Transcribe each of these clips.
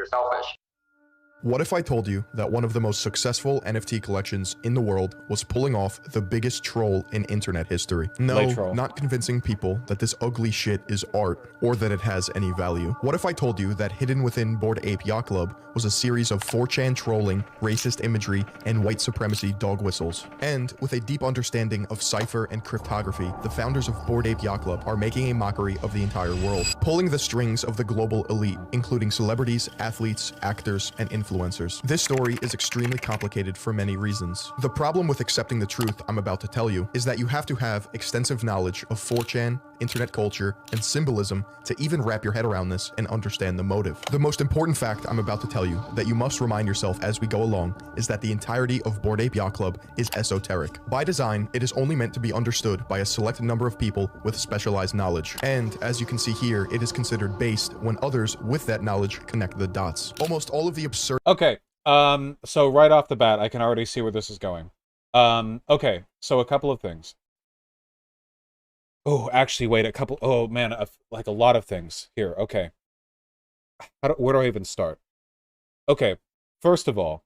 selfish. What if I told you that one of the most successful NFT collections in the world was pulling off the biggest troll in internet history? No, troll. not convincing people that this ugly shit is art or that it has any value. What if I told you that hidden within Bored Ape Yacht Club was a series of 4chan trolling, racist imagery, and white supremacy dog whistles? And with a deep understanding of cipher and cryptography, the founders of Bored Ape Yacht Club are making a mockery of the entire world, pulling the strings of the global elite, including celebrities, athletes, actors, and influencers. This story is extremely complicated for many reasons. The problem with accepting the truth I'm about to tell you is that you have to have extensive knowledge of 4chan, internet culture, and symbolism to even wrap your head around this and understand the motive. The most important fact I'm about to tell you that you must remind yourself as we go along is that the entirety of Bored Ape Yacht Club is esoteric. By design, it is only meant to be understood by a select number of people with specialized knowledge. And as you can see here, it is considered based when others with that knowledge connect the dots. Almost all of the absurd— Okay, so right off the bat, I can already see where this is going. Okay, so a couple of things. Oh, actually, wait, oh man, like a lot of things here. Okay. Where do I even start? Okay, first of all,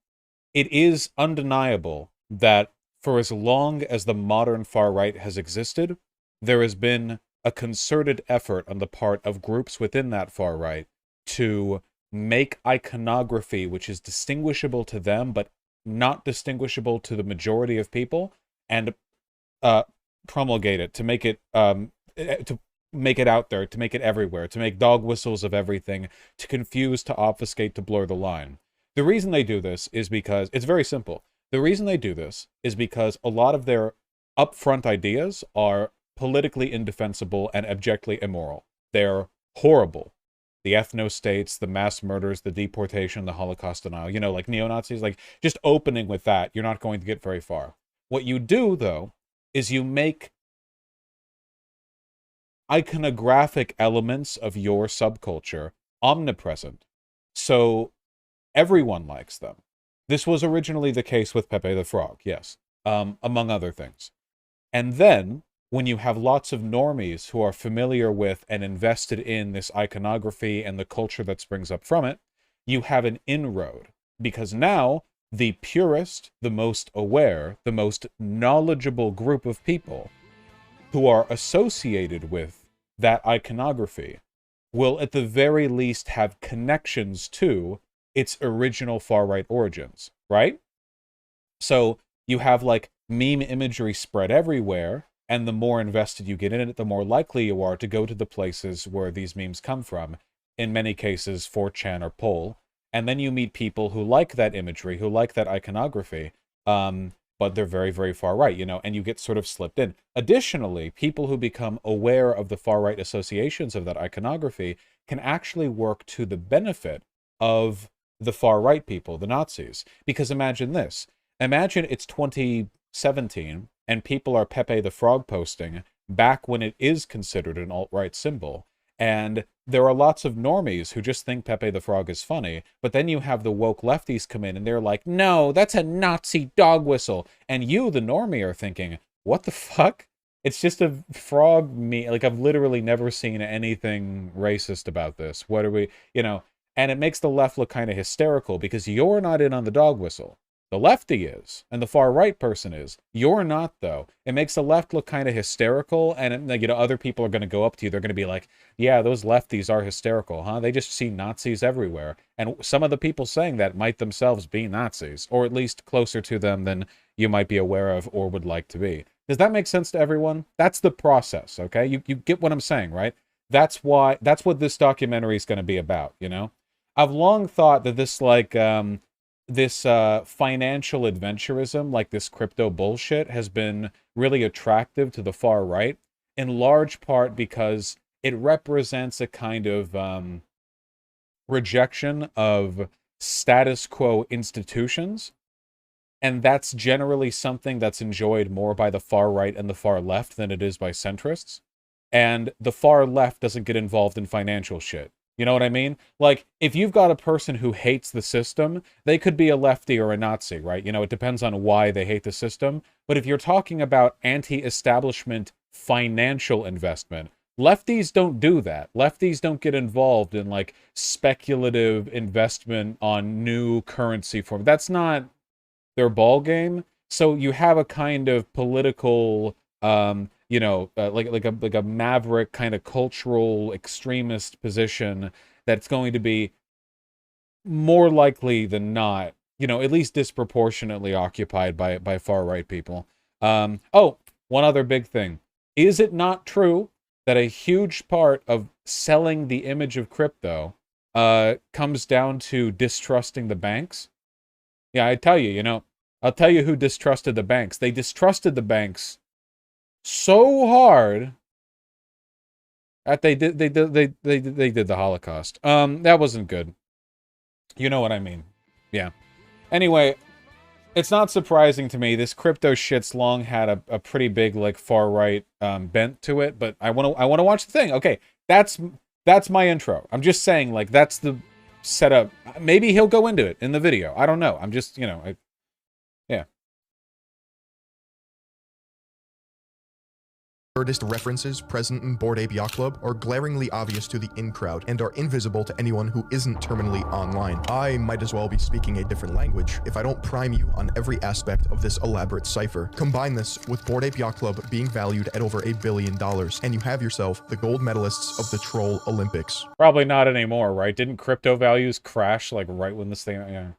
it is undeniable that for as long as the modern far right has existed, there has been a concerted effort on the part of groups within that far right to make iconography which is distinguishable to them but not distinguishable to the majority of people, and promulgate it, to make it out there, to make it everywhere, to make dog whistles of everything, to confuse, to obfuscate, to blur the line. The reason they do this is because it's very simple. The reason they do this is because a lot of their upfront ideas are politically indefensible and abjectly immoral. They're horrible. The ethno-states, the mass murders, the deportation, the Holocaust denial, you know, like neo-Nazis, like just opening with that, you're not going to get very far. What you do, though, is you make iconographic elements of your subculture omnipresent, so everyone likes them. This was originally the case with Pepe the Frog, yes, among other things. And then, when you have lots of normies who are familiar with and invested in this iconography and the culture that springs up from it, you have an inroad. Because now, the purest, the most aware, the most knowledgeable group of people who are associated with that iconography will at the very least have connections to its original far-right origins, right? So you have like meme imagery spread everywhere, and the more invested you get in it, the more likely you are to go to the places where these memes come from, in many cases 4chan or Pol, and then you meet people who like that imagery, who like that iconography, but they're very, very far right, you know, and you get sort of slipped in. Additionally, people who become aware of the far-right associations of that iconography can actually work to the benefit of the far-right people, the Nazis. Because imagine this. Imagine it's 2017, and people are Pepe the Frog posting back when it is considered an alt-right symbol. And there are lots of normies who just think Pepe the Frog is funny, but then you have the woke lefties come in and they're like, no, that's a Nazi dog whistle. And you, the normie, are thinking, what the fuck? It's just a frog meme. Like, I've literally never seen anything racist about this. What are we, you know? And it makes the left look kind of hysterical because you're not in on the dog whistle. The lefty is, and the far-right person is. You're not, though. It makes the left look kind of hysterical, and, you know, other people are going to go up to you. They're going to be like, yeah, those lefties are hysterical, huh? They just see Nazis everywhere. And some of the people saying that might themselves be Nazis, or at least closer to them than you might be aware of or would like to be. Does that make sense to everyone? That's the process, okay? You get what I'm saying, right? That's what this documentary is going to be about, you know? I've long thought that this, like, this financial adventurism, like this crypto bullshit, has been really attractive to the far right, in large part because it represents a kind of rejection of status quo institutions, and that's generally something that's enjoyed more by the far right and the far left than it is by centrists. And the far left doesn't get involved in financial shit. You know what I mean? Like, if you've got a person who hates the system, they could be a lefty or a Nazi, right? You know, it depends on why they hate the system. But if you're talking about anti-establishment financial investment, Lefties don't do that. Lefties don't get involved in like speculative investment on new currency form. That's not their ball game. So you have a kind of political, like a maverick kind of cultural extremist position that's going to be more likely than not, at least disproportionately occupied by far right people. Oh, one other big thing. Is it not true that a huge part of selling the image of crypto comes down to distrusting the banks? Yeah, I tell you, I'll tell you who distrusted the banks. They distrusted the banks so hard that they did the Holocaust. That wasn't good. You know what I mean? Yeah. Anyway, it's not surprising to me. This crypto shit's long had a pretty big like far right bent to it, but I want to watch the thing. Okay, that's my intro. I'm just saying like that's the setup. Maybe he'll go into it in the video. I don't know. I'm just yeah. Artist references present in Bored Ape Yacht Club are glaringly obvious to the in-crowd and are invisible to anyone who isn't terminally online. I might as well be speaking a different language if I don't prime you on every aspect of this elaborate cipher. Combine this with Bored Ape Yacht Club being valued at over $1 billion, and you have yourself the gold medalists of the Troll Olympics. Probably not anymore, right? Didn't crypto values crash like right when this thing, yeah.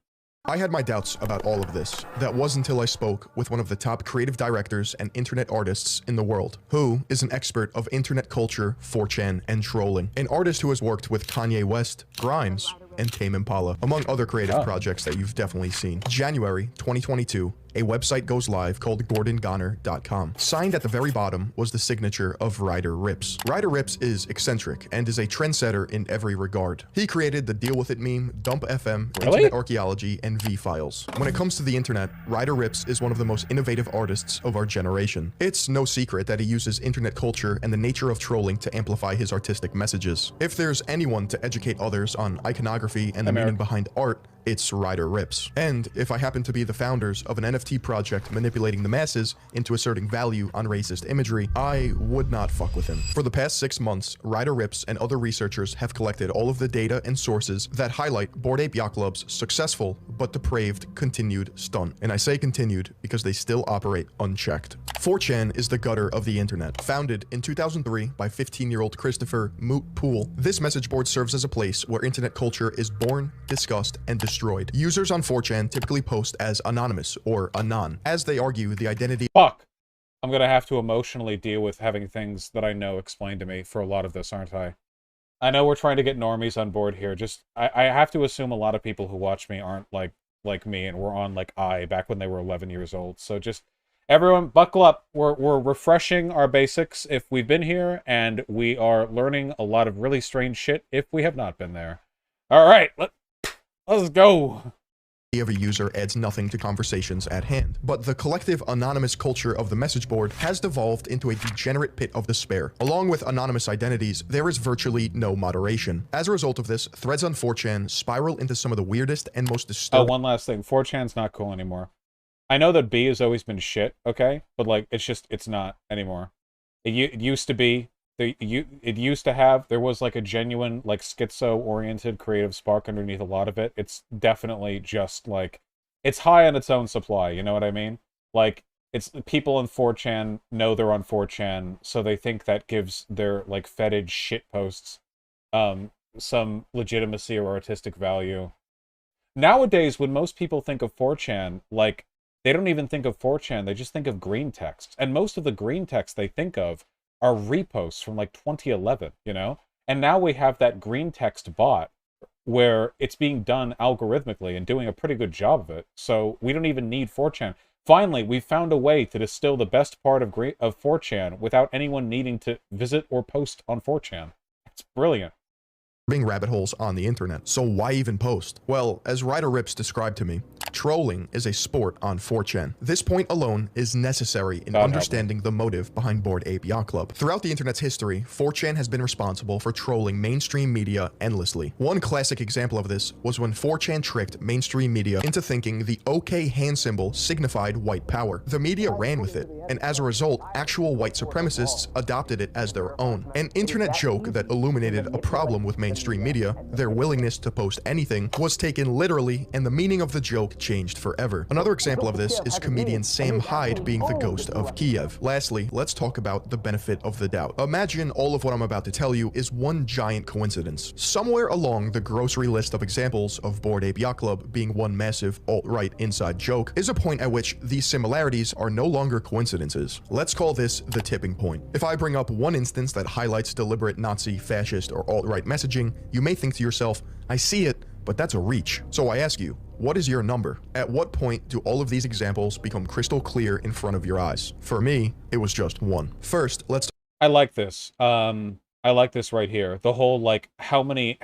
I had my doubts about all of this. That was until I spoke with one of the top creative directors and internet artists in the world, who is an expert of internet culture, 4chan, and trolling. An artist who has worked with Kanye West, Grimes, and Tame Impala, among other creative projects that you've definitely seen. January 2022, a website goes live called GordonGoner.com. Signed at the very bottom was the signature of Ryder Rips. Ryder Rips is eccentric and is a trendsetter in every regard. He created the Deal With It meme, Dump FM, Internet Archaeology, and V-Files. When it comes to the internet, Ryder Rips is one of the most innovative artists of our generation. It's no secret that he uses internet culture and the nature of trolling to amplify his artistic messages. If there's anyone to educate others on iconography and the meaning behind art, it's Ryder Rips. And if I happen to be the founders of an NFT project manipulating the masses into asserting value on racist imagery, I would not fuck with him. For the past 6 months, Ryder Rips and other researchers have collected all of the data and sources that highlight Bored Ape Yacht Club's successful but depraved continued stunt. And I say continued because they still operate unchecked. 4chan is the gutter of the internet. Founded in 2003 by 15-year-old Christopher Moot Poole, this message board serves as a place where internet culture is born, discussed, and destroyed. Users on 4chan typically post as anonymous or anon, as they argue the identity— Fuck! I'm gonna have to emotionally deal with having things that I know explained to me for a lot of this, aren't I? I know we're trying to get normies on board here. Just, I have to assume a lot of people who watch me aren't like me and were on like back when they were 11 years old. So just, everyone buckle up. We're refreshing our basics if we've been here, and we are learning a lot of really strange shit if we have not been there. All right, let's go. of a user adds nothing to conversations at hand, but the collective anonymous culture of the message board has devolved into a degenerate pit of despair. Along with anonymous identities, there is virtually no moderation. As a result of this, threads on 4chan spiral into some of the weirdest and most disturbing— Oh, one last thing. 4chan's not cool anymore. I know that B has always been shit, okay? But, like, it's not anymore. It used to be. It used to have, there was like a genuine like schizo-oriented creative spark underneath a lot of it. It's definitely just like, it's high on its own supply, you know what I mean? Like, it's people in 4chan know they're on 4chan, so they think that gives their like fetid shit posts some legitimacy or artistic value. Nowadays, when most people think of 4chan, like, they don't even think of 4chan, they just think of green text. And most of the green text they think of are reposts from like 2011, you know? And now we have that green text bot where it's being done algorithmically and doing a pretty good job of it. So we don't even need 4chan. Finally, we found a way to distill the best part of 4chan without anyone needing to visit or post on 4chan. It's brilliant. rabbit holes on the internet. So why even post? Well, as Ryder Rips described to me, trolling is a sport on 4chan. This point alone is necessary in understanding the motive behind Bored Ape Yacht Club. Throughout the internet's history, 4chan has been responsible for trolling mainstream media endlessly. One classic example of this was when 4chan tricked mainstream media into thinking the OK hand symbol signified white power. The media ran with it, and as a result, actual white supremacists adopted it as their own. An internet joke that illuminated a problem with mainstream media, their willingness to post anything, was taken literally, and the meaning of the joke changed forever. Another example of this is comedian Sam Hyde being the ghost of Kiev. Lastly, let's talk about the benefit of the doubt. Imagine all of what I'm about to tell you is one giant coincidence. Somewhere along the grocery list of examples of Bored Ape Yacht Club being one massive alt-right inside joke is a point at which these similarities are no longer coincidences. Let's call this the tipping point. If I bring up one instance that highlights deliberate Nazi, fascist, or alt-right messaging, you may think to yourself, I see it, but that's a reach. So I ask you, what is your number? At what point do all of these examples become crystal clear in front of your eyes? For me, it was just one. First, let's... I like this. I like this right here. The whole, like, how many,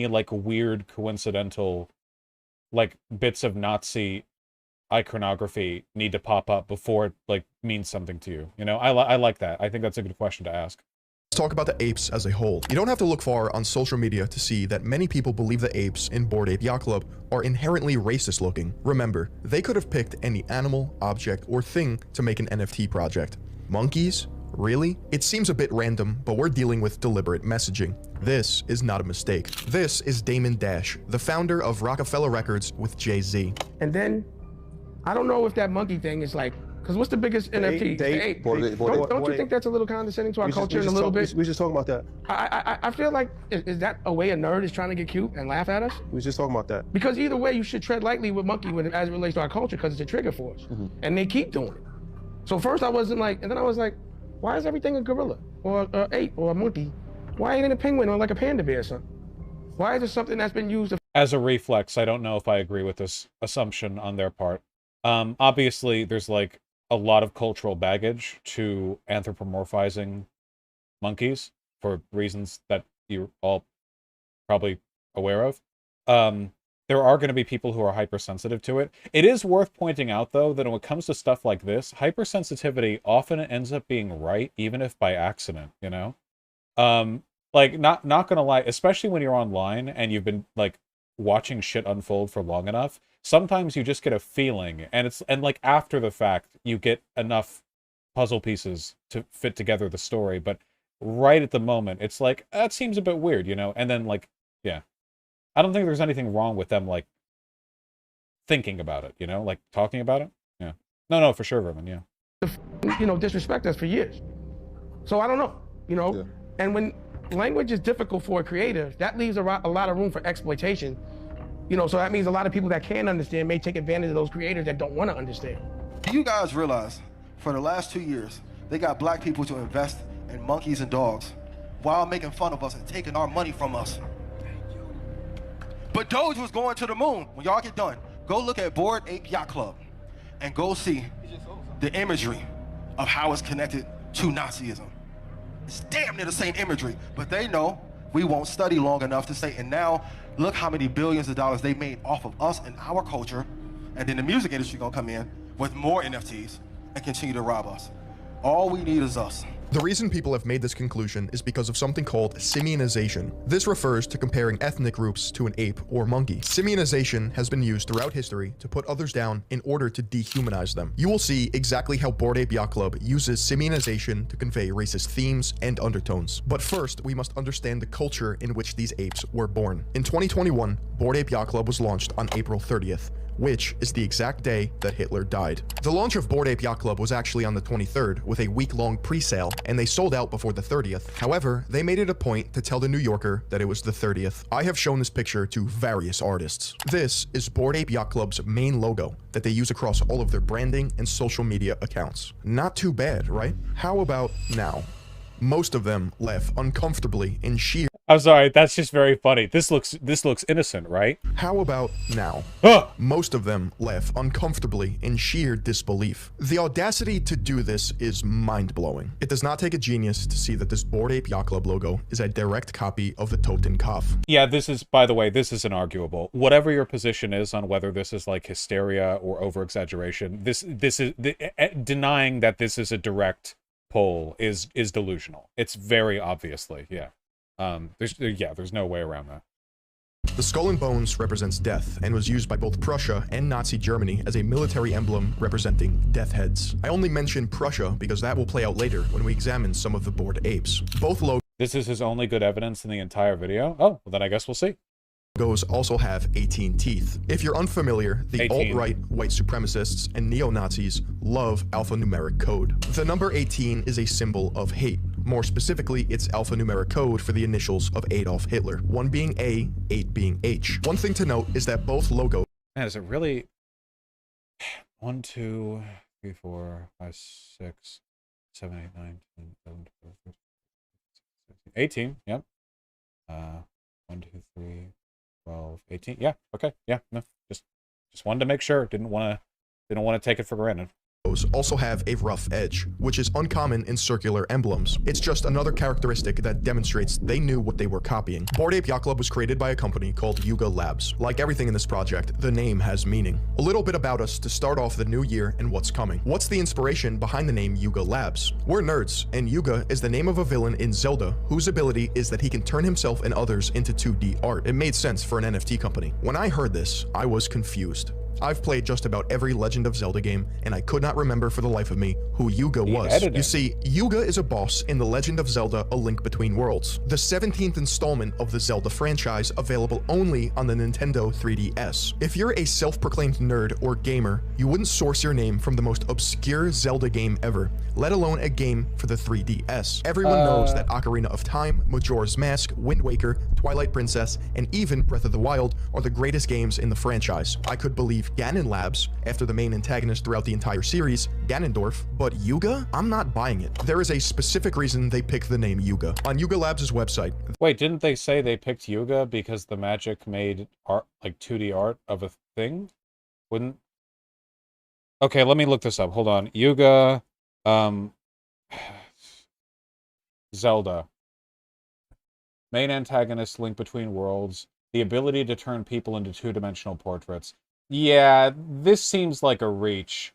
like, weird, coincidental, like, bits of Nazi iconography need to pop up before it, like, means something to you. You know, I like that. I think that's a good question to ask. talk about the apes as a whole. You don't have to look far on social media to see that many people believe the apes in Bored Ape Yacht Club are inherently racist looking. Remember, they could have picked any animal, object, or thing to make an NFT project. Monkeys? Really? It seems a bit random, but we're dealing with deliberate messaging. This is not a mistake. This is Damon Dash, the founder of Rockefeller Records with Jay-Z. And then, I don't know if that monkey thing is like, because what's the biggest NFT? The ape. Don't you think that's a little condescending to our culture in a little bit? We just talking about that. I feel like, is that a way a nerd is trying to get cute and laugh at us? We was just talking about that. Because either way, you should tread lightly with monkey as it relates to our culture, because it's a trigger for us. And they keep doing it. So first I wasn't like, and then I was like, why is everything a gorilla or an ape or a monkey? Why ain't it a penguin or like a panda bear or something? Why is it something that's been used to... As a reflex, I don't know if I agree with this assumption on their part. Obviously, there's like a lot of cultural baggage to anthropomorphizing monkeys for reasons that you're all probably aware of. There are going to be people who are hypersensitive to it. It is worth pointing out, though, that when it comes to stuff like this, hypersensitivity often ends up being right, even if by accident, you know? Like, not gonna lie, especially when you're online and you've been, like, watching shit unfold for long enough, sometimes you just get a feeling, and like, after the fact, you get enough puzzle pieces to fit together the story, but right at the moment, it's like, that seems a bit weird, you know? And then, like, yeah. I don't think there's anything wrong with them, like, thinking about it, you know? Like, talking about it? Yeah. No, for sure, Vermin, yeah. You know, disrespect us for years. So I don't know, you know? Yeah. And when language is difficult for a creator, that leaves a lot of room for exploitation. You know, so that means a lot of people that can understand may take advantage of those creators that don't want to understand. Do you guys realize, for the last 2 years, they got black people to invest in monkeys and dogs while making fun of us and taking our money from us? But Doge was going to the moon. When y'all get done, go look at Bored Ape Yacht Club and go see the imagery of how it's connected to Nazism. It's damn near the same imagery, but they know we won't study long enough to say, and now look how many billions of dollars they made off of us and our culture, and then the music industry gonna come in with more NFTs and continue to rob us. All we need is us. The reason people have made this conclusion is because of something called simianization. This refers to comparing ethnic groups to an ape or monkey. Simianization has been used throughout history to put others down in order to dehumanize them. You will see exactly how Bored Ape Yacht Club uses simianization to convey racist themes and undertones. But first, we must understand the culture in which these apes were born. In 2021, Bored Ape Yacht Club was launched on April 30th. Which is the exact day that Hitler died. The launch of Bored Ape Yacht Club was actually on the 23rd with a week-long pre-sale, and they sold out before the 30th. However, they made it a point to tell the New Yorker that it was the 30th. I have shown this picture to various artists. This is Bored Ape Yacht Club's main logo that they use across all of their branding and social media accounts. Not too bad, right? How about now? Most of them laugh uncomfortably in sheer I'm sorry, that's just very funny. This looks innocent, right? How about now? Ugh. Most of them laugh uncomfortably in sheer disbelief. The audacity to do this is mind-blowing. It does not take a genius to see that this Bored Ape Yacht Club logo is a direct copy of the Toten Kaf. Yeah, this is, by the way, this is inarguable. Whatever your position is on whether this is like hysteria or over-exaggeration, this is denying that this is a direct pull is delusional. It's very obviously, yeah. There's no way around that. The skull and bones represents death and was used by both Prussia and Nazi Germany as a military emblem representing death heads. I only mention Prussia because that will play out later when we examine some of the Bored Apes. Both This is his only good evidence in the entire video? Oh, well then I guess we'll see. logos also have 18 teeth. If you're unfamiliar, the 18. alt-right white supremacists and neo-Nazis love alphanumeric code. The number 18 is a symbol of hate. More specifically, it's alphanumeric code for the initials of Adolf Hitler, 1 being A, 8 being H. One thing to note is that both logos Man, is it really 1, 2, 3, 4, 5, 6, 7, 8, 9, 10, 11, 12, 13, 14, 18, yep. 1, 2, 3, 12, 18. Yeah, okay. Yeah, no. Just wanted to make sure. Didn't want to take it for granted. also have a rough edge, which is uncommon in circular emblems. It's just another characteristic that demonstrates they knew what they were copying. Bored Ape Yacht Club was created by a company called Yuga Labs. Like everything in this project, the name has meaning. A little bit about us to start off the new year and what's coming. What's the inspiration behind the name Yuga Labs? We're nerds, and Yuga is the name of a villain in Zelda whose ability is that he can turn himself and others into 2D art. It made sense for an NFT company. When I heard this, I was confused. I've played just about every Legend of Zelda game, and I could not remember for the life of me who Yuga was. You see, Yuga is a boss in The Legend of Zelda: A Link Between Worlds, the 17th installment of the Zelda franchise available only on the Nintendo 3DS. If you're a self-proclaimed nerd or gamer, you wouldn't source your name from the most obscure Zelda game ever, let alone a game for the 3DS. Everyone knows that Ocarina of Time, Majora's Mask, Wind Waker, Twilight Princess, and even Breath of the Wild are the greatest games in the franchise. I could believe Ganon Labs, after the main antagonist throughout the entire series, Ganondorf, but Yuga? I'm not buying it. There is a specific reason they picked the name Yuga. On Yuga Labs' website... Wait, didn't they say they picked Yuga because the magic made art, like 2D art of a thing? Wouldn't... Okay, let me look this up. Hold on. Yuga, Zelda. Main antagonist, Link Between Worlds. The ability to turn people into two-dimensional portraits. Yeah, this seems like a reach.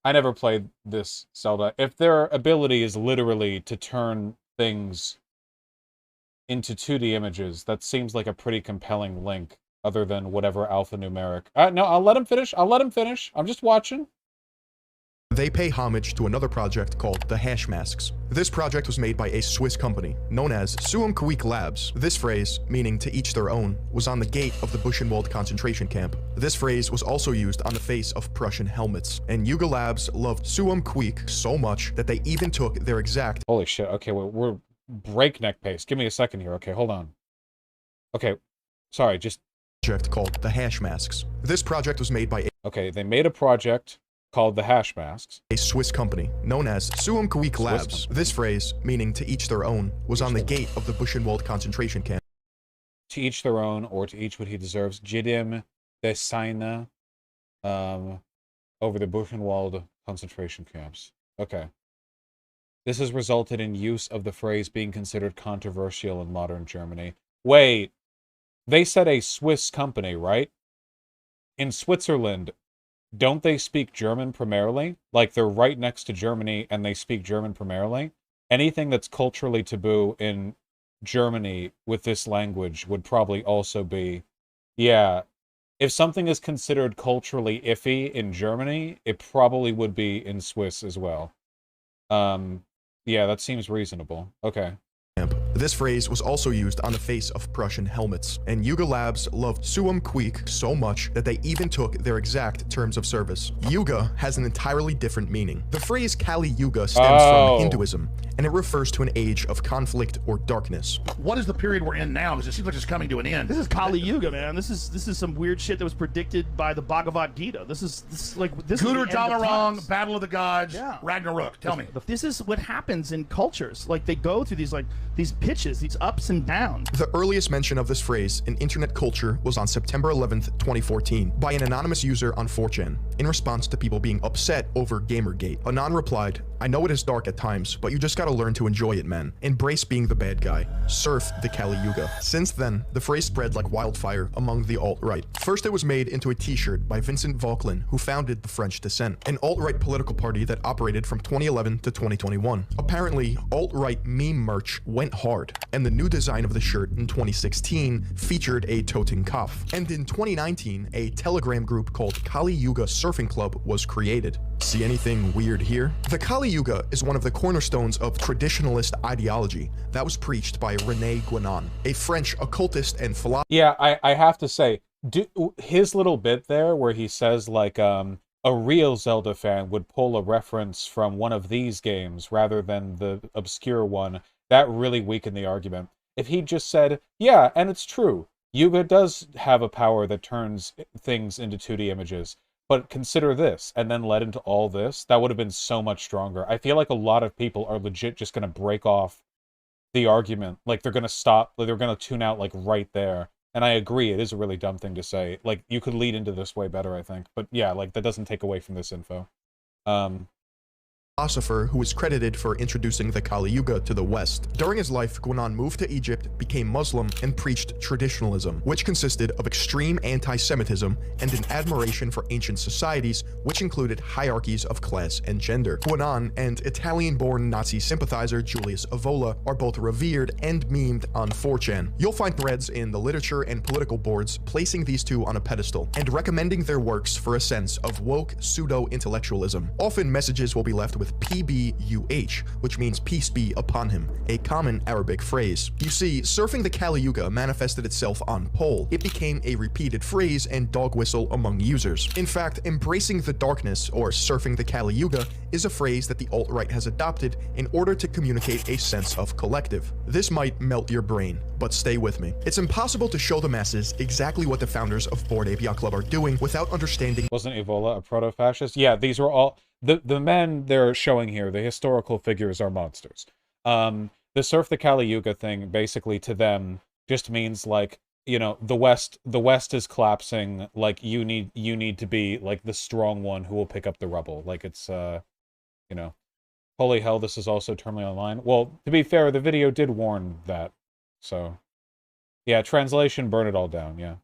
I never played this Zelda. If their ability is literally to turn things into 2D images, that seems like a pretty compelling link, other than whatever alphanumeric. No, I'll let him finish. I'll let him finish. I'm just watching. They pay homage to another project called the Hash Masks. This project was made by a Swiss company known as Suumkuik Labs. This phrase, meaning to each their own, was on the gate of the Buchenwald concentration camp. This phrase was also used on the face of Prussian helmets. And Yuga Labs loved Suumkuik so much that they even took their exact... Holy shit. Okay, we're breakneck pace. Give me a second here. Okay, hold on. Okay, sorry, just... project called the Hash Masks. This project was made by a... Okay, they made a project called the Hash Masks. A Swiss company known as Suumkuik Labs. This phrase, meaning to each their own, was on the gate of the Buchenwald concentration camp. To each their own, or to each what he deserves. Jidim de Seine, over the Buchenwald concentration camps. Okay. This has resulted in use of the phrase being considered controversial in modern Germany. Wait, they said a Swiss company, right? In Switzerland, don't they speak German primarily? Like, they're right next to Germany and they speak German primarily? Anything that's culturally taboo in Germany with this language would probably also be... Yeah, if something is considered culturally iffy in Germany, it probably would be in Swiss as well. Yeah, that seems reasonable. Okay. This phrase was also used on the face of Prussian helmets, and Yuga Labs loved Suumkuik so much that they even took their exact terms of service. Yuga has an entirely different meaning. The phrase Kali Yuga stems from Hinduism, and it refers to an age of conflict or darkness. What is the period we're in now? Because it seems like it's coming to an end. This is Kali Yuga, man. This is some weird shit that was predicted by the Bhagavad Gita. This is Guder Damarong, Battle of the Gods, yeah. Ragnarok. Tell me. This is what happens in cultures. Like, they go through these pitches, these ups and downs. The earliest mention of this phrase in internet culture was on September 11th, 2014, by an anonymous user on 4chan, in response to people being upset over Gamergate. Anon replied, "I know it is dark at times, but you just gotta learn to enjoy it, man. Embrace being the bad guy. Surf the Kali Yuga." Since then, the phrase spread like wildfire among the alt-right. First, it was made into a t-shirt by Vincent Vauquelin, who founded the French Dissent, an alt-right political party that operated from 2011 to 2021. Apparently, alt-right meme merch went hard, and the new design of the shirt in 2016 featured a toting kaf. And in 2019, a Telegram group called Kali Yuga Surfing Club was created. See anything weird here? The Kali Yuga is one of the cornerstones of traditionalist ideology that was preached by René Guénon, a French occultist and philosopher. Yeah, I have to say, his little bit there where he says, like, a real Zelda fan would pull a reference from one of these games rather than the obscure one, that really weakened the argument. If he just said, yeah, and it's true, Yuga does have a power that turns things into 2D images, but consider this, and then led into all this, that would have been so much stronger. I feel like a lot of people are legit just going to break off the argument. Like, they're going to stop, like, they're going to tune out, like, right there. And I agree, it is a really dumb thing to say. Like, you could lead into this way better, I think. But yeah, like, that doesn't take away from this info. Philosopher who is credited for introducing the Kali Yuga to the West. During his life, Guénon moved to Egypt, became Muslim, and preached traditionalism, which consisted of extreme anti-Semitism and an admiration for ancient societies, which included hierarchies of class and gender. Guénon and Italian-born Nazi sympathizer Julius Evola are both revered and memed on 4chan. You'll find threads in the literature and political boards placing these two on a pedestal and recommending their works for a sense of woke pseudo-intellectualism. Often messages will be left with PBUH, which means peace be upon him, a common Arabic phrase. You see, surfing the Kali Yuga manifested itself on Pole. It became a repeated phrase and dog whistle among users. In fact, embracing the darkness, or surfing the Kali Yuga, is a phrase that the alt-right has adopted in order to communicate a sense of collective. This might melt your brain, but stay with me. It's impossible to show the masses exactly what the founders of Bored Ape Yacht Club are doing without understanding. Wasn't Evola a proto-fascist? Yeah, these were all... The men they're showing here, the historical figures, are monsters. The Surf the Kali Yuga thing, basically, to them, just means, like, you know, the West is collapsing, like, you need to be, like, the strong one who will pick up the rubble. Like, it's, you know... Holy hell, this is also terminally online. Well, to be fair, the video did warn that. So, yeah, translation, burn it all down, yeah.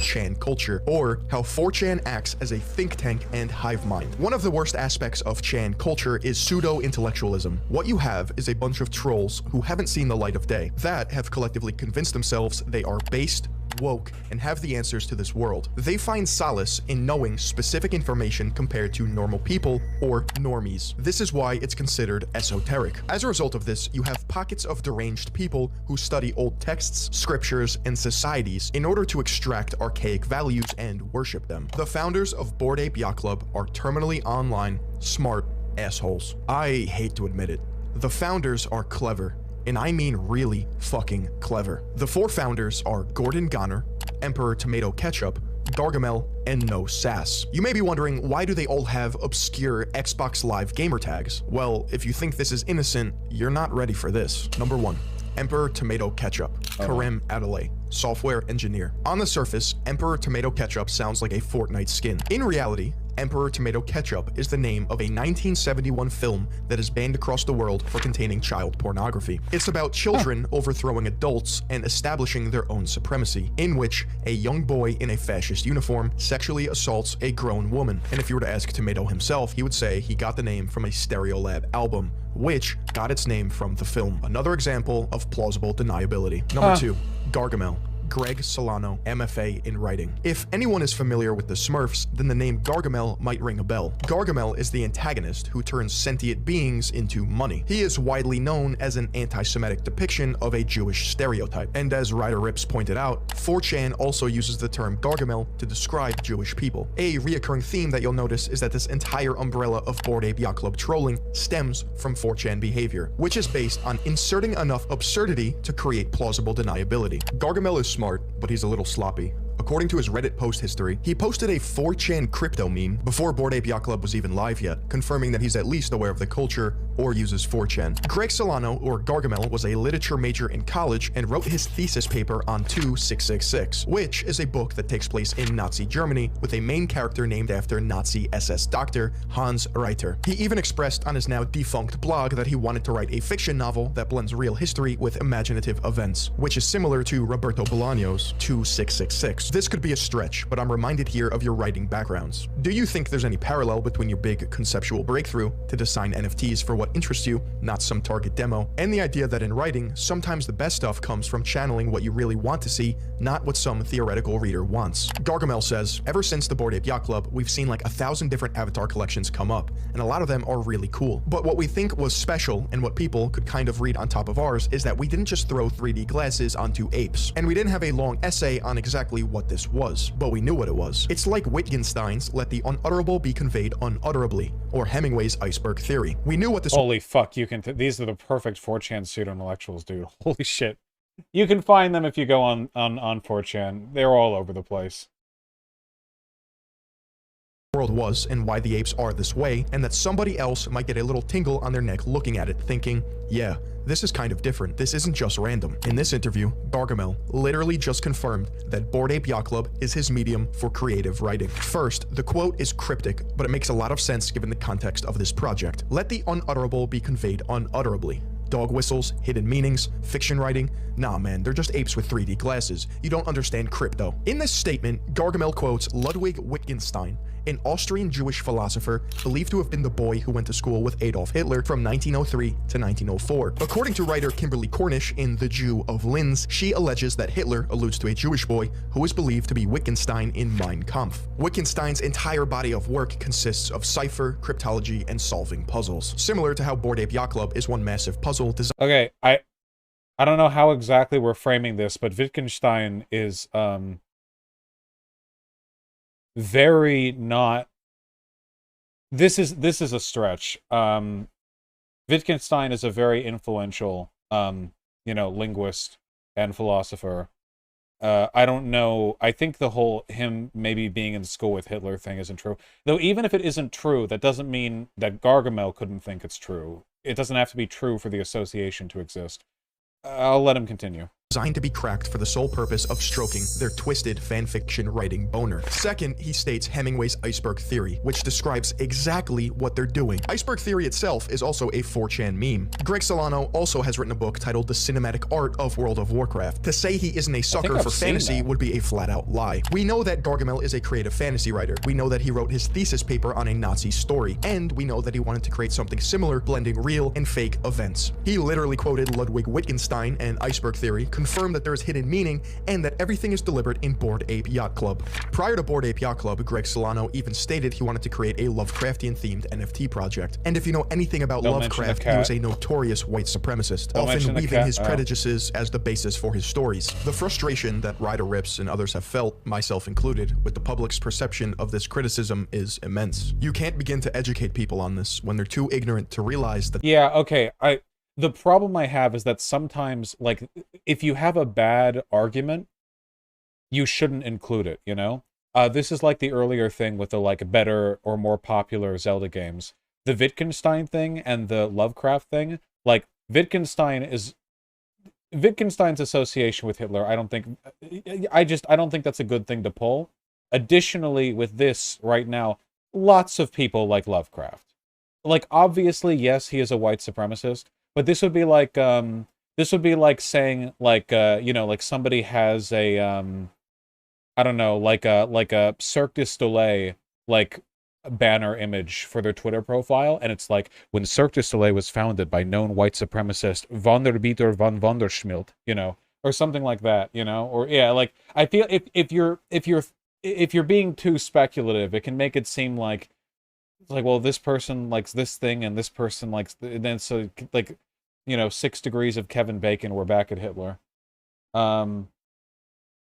Chan culture, or how 4chan acts as a think tank and hive mind. One of the worst aspects of Chan culture is pseudo-intellectualism. What you have is a bunch of trolls who haven't seen the light of day, that have collectively convinced themselves they are based, woke, and have the answers to this world. They find solace in knowing specific information compared to normal people, or normies. This is why it's considered esoteric. As a result of this, you have pockets of deranged people who study old texts, scriptures, and societies in order to extract archaic values and worship them. The founders of Bored Ape Yacht Club are terminally online, smart assholes. I hate to admit it. The founders are clever. And I mean really fucking clever. The four founders are Gordon Goner, Emperor Tomato Ketchup, Gargamel, and No Sass. You may be wondering, why do they all have obscure Xbox Live gamer tags? Well, if you think this is innocent, you're not ready for this. Number 1. Emperor Tomato Ketchup, Karim Adelaide, software engineer. On the surface, Emperor Tomato Ketchup sounds like a Fortnite skin. In reality, Emperor Tomato Ketchup is the name of a 1971 film that is banned across the world for containing child pornography. It's about children overthrowing adults and establishing their own supremacy, in which a young boy in a fascist uniform sexually assaults a grown woman. And if you were to ask Tomato himself, he would say he got the name from a Stereolab album, which got its name from the film. Another example of plausible deniability. Number 2, Gargamel. Greg Solano, MFA in writing. If anyone is familiar with the Smurfs, then the name Gargamel might ring a bell. Gargamel is the antagonist who turns sentient beings into money. He is widely known as an anti-Semitic depiction of a Jewish stereotype. And as Ryder Rips pointed out, 4chan also uses the term Gargamel to describe Jewish people. A reoccurring theme that you'll notice is that this entire umbrella of Bored Ape Yacht Club trolling stems from 4chan behavior, which is based on inserting enough absurdity to create plausible deniability. Gargamel is smart, but he's a little sloppy. According to his Reddit post history, he posted a 4chan crypto meme before Bored Ape Yacht Club was even live yet, confirming that he's at least aware of the culture or uses 4chan. Greg Solano, or Gargamel, was a literature major in college and wrote his thesis paper on 2666, which is a book that takes place in Nazi Germany with a main character named after Nazi SS doctor Hans Reiter. He even expressed on his now defunct blog that he wanted to write a fiction novel that blends real history with imaginative events, which is similar to Roberto Bolaño's 2666. This could be a stretch, but I'm reminded here of your writing backgrounds. Do you think there's any parallel between your big conceptual breakthrough to design NFTs for what interests you, not some target demo, and the idea that in writing, sometimes the best stuff comes from channeling what you really want to see, not what some theoretical reader wants? Gargamel says, ever since the Bored Ape Yacht Club, we've seen like 1,000 different avatar collections come up, and a lot of them are really cool. But what we think was special, and what people could kind of read on top of ours, is that we didn't just throw 3D glasses onto apes, and we didn't have a long essay on exactly what this was, but we knew what it was. It's like Wittgenstein's let the unutterable be conveyed unutterably, or Hemingway's iceberg theory. We knew what this Holy fuck, you can these are the perfect 4chan pseudo-intellectuals, dude. Holy shit. You can find them if you go on 4chan. They're all over the place. world was and why the apes are this way, and that somebody else might get a little tingle on their neck looking at it, thinking, yeah, this is kind of different. This isn't just random. In this interview, Gargamel literally just confirmed that Bored Ape Yacht Club is his medium for creative writing. First, the quote is cryptic, but it makes a lot of sense given the context of this project. Let the unutterable be conveyed unutterably. Dog whistles, hidden meanings, fiction writing. Nah, man, they're just apes with 3D glasses. You don't understand crypto. In this statement, Gargamel quotes Ludwig Wittgenstein, an Austrian Jewish philosopher believed to have been the boy who went to school with Adolf Hitler from 1903 to 1904. According to writer Kimberly Cornish in The Jew of Linz, she alleges that Hitler alludes to a Jewish boy who is believed to be Wittgenstein in Mein Kampf. Wittgenstein's entire body of work consists of cipher, cryptology, and solving puzzles, similar to how Bored Ape Yacht Club is one massive puzzle designed. Okay, I don't know how exactly we're framing this, but Wittgenstein is very not. This is a stretch. Wittgenstein is a very influential linguist and philosopher. I don't know. I think the whole him maybe being in school with Hitler thing isn't true. Though even if it isn't true, that doesn't mean that Gargamel couldn't think it's true. It doesn't have to be true for the association to exist. I'll let him continue. Designed to be cracked for the sole purpose of stroking their twisted fanfiction writing boner. Second, he states Hemingway's iceberg theory, which describes exactly what they're doing. Iceberg theory itself is also a 4chan meme. Greg Solano also has written a book titled The Cinematic Art of World of Warcraft. To say he isn't a sucker for fantasy would be a flat-out lie. We know that Gargamel is a creative fantasy writer. We know that he wrote his thesis paper on a Nazi story, and we know that he wanted to create something similar, blending real and fake events. He literally quoted Ludwig Wittgenstein and iceberg theory, confirmed that there is hidden meaning, and that everything is deliberate in Bored Ape Yacht Club. Prior to Bored Ape Yacht Club, Greg Solano even stated he wanted to create a Lovecraftian-themed NFT project. And if you know anything about Lovecraft, he was a notorious white supremacist, often weaving his prejudices as the basis for his stories. The frustration that Ryder Rips and others have felt, myself included, with the public's perception of this criticism is immense. You can't begin to educate people on this when they're too ignorant to realize that— Yeah, okay, the problem I have is that sometimes, like, if you have a bad argument, you shouldn't include it, you know? This is like the earlier thing with the, like, better or more popular Zelda games. The Wittgenstein thing and the Lovecraft thing, like, Wittgenstein's association with Hitler, I don't think that's a good thing to pull. Additionally, with this right now, lots of people like Lovecraft. Like, obviously, yes, he is a white supremacist, but this would be like saying, like, like somebody has a, I don't know, like a Cirque du Soleil, like, banner image for their Twitter profile, and it's like, when Cirque du Soleil was founded by known white supremacist Vanderbieter van Vandersmilt, or something like that, or, yeah, like, I feel if you're being too speculative, it can make it seem like, it's like, well, this person likes this thing, and this person likes, and then so, like, 6 degrees of Kevin Bacon, we're back at Hitler. Yeah,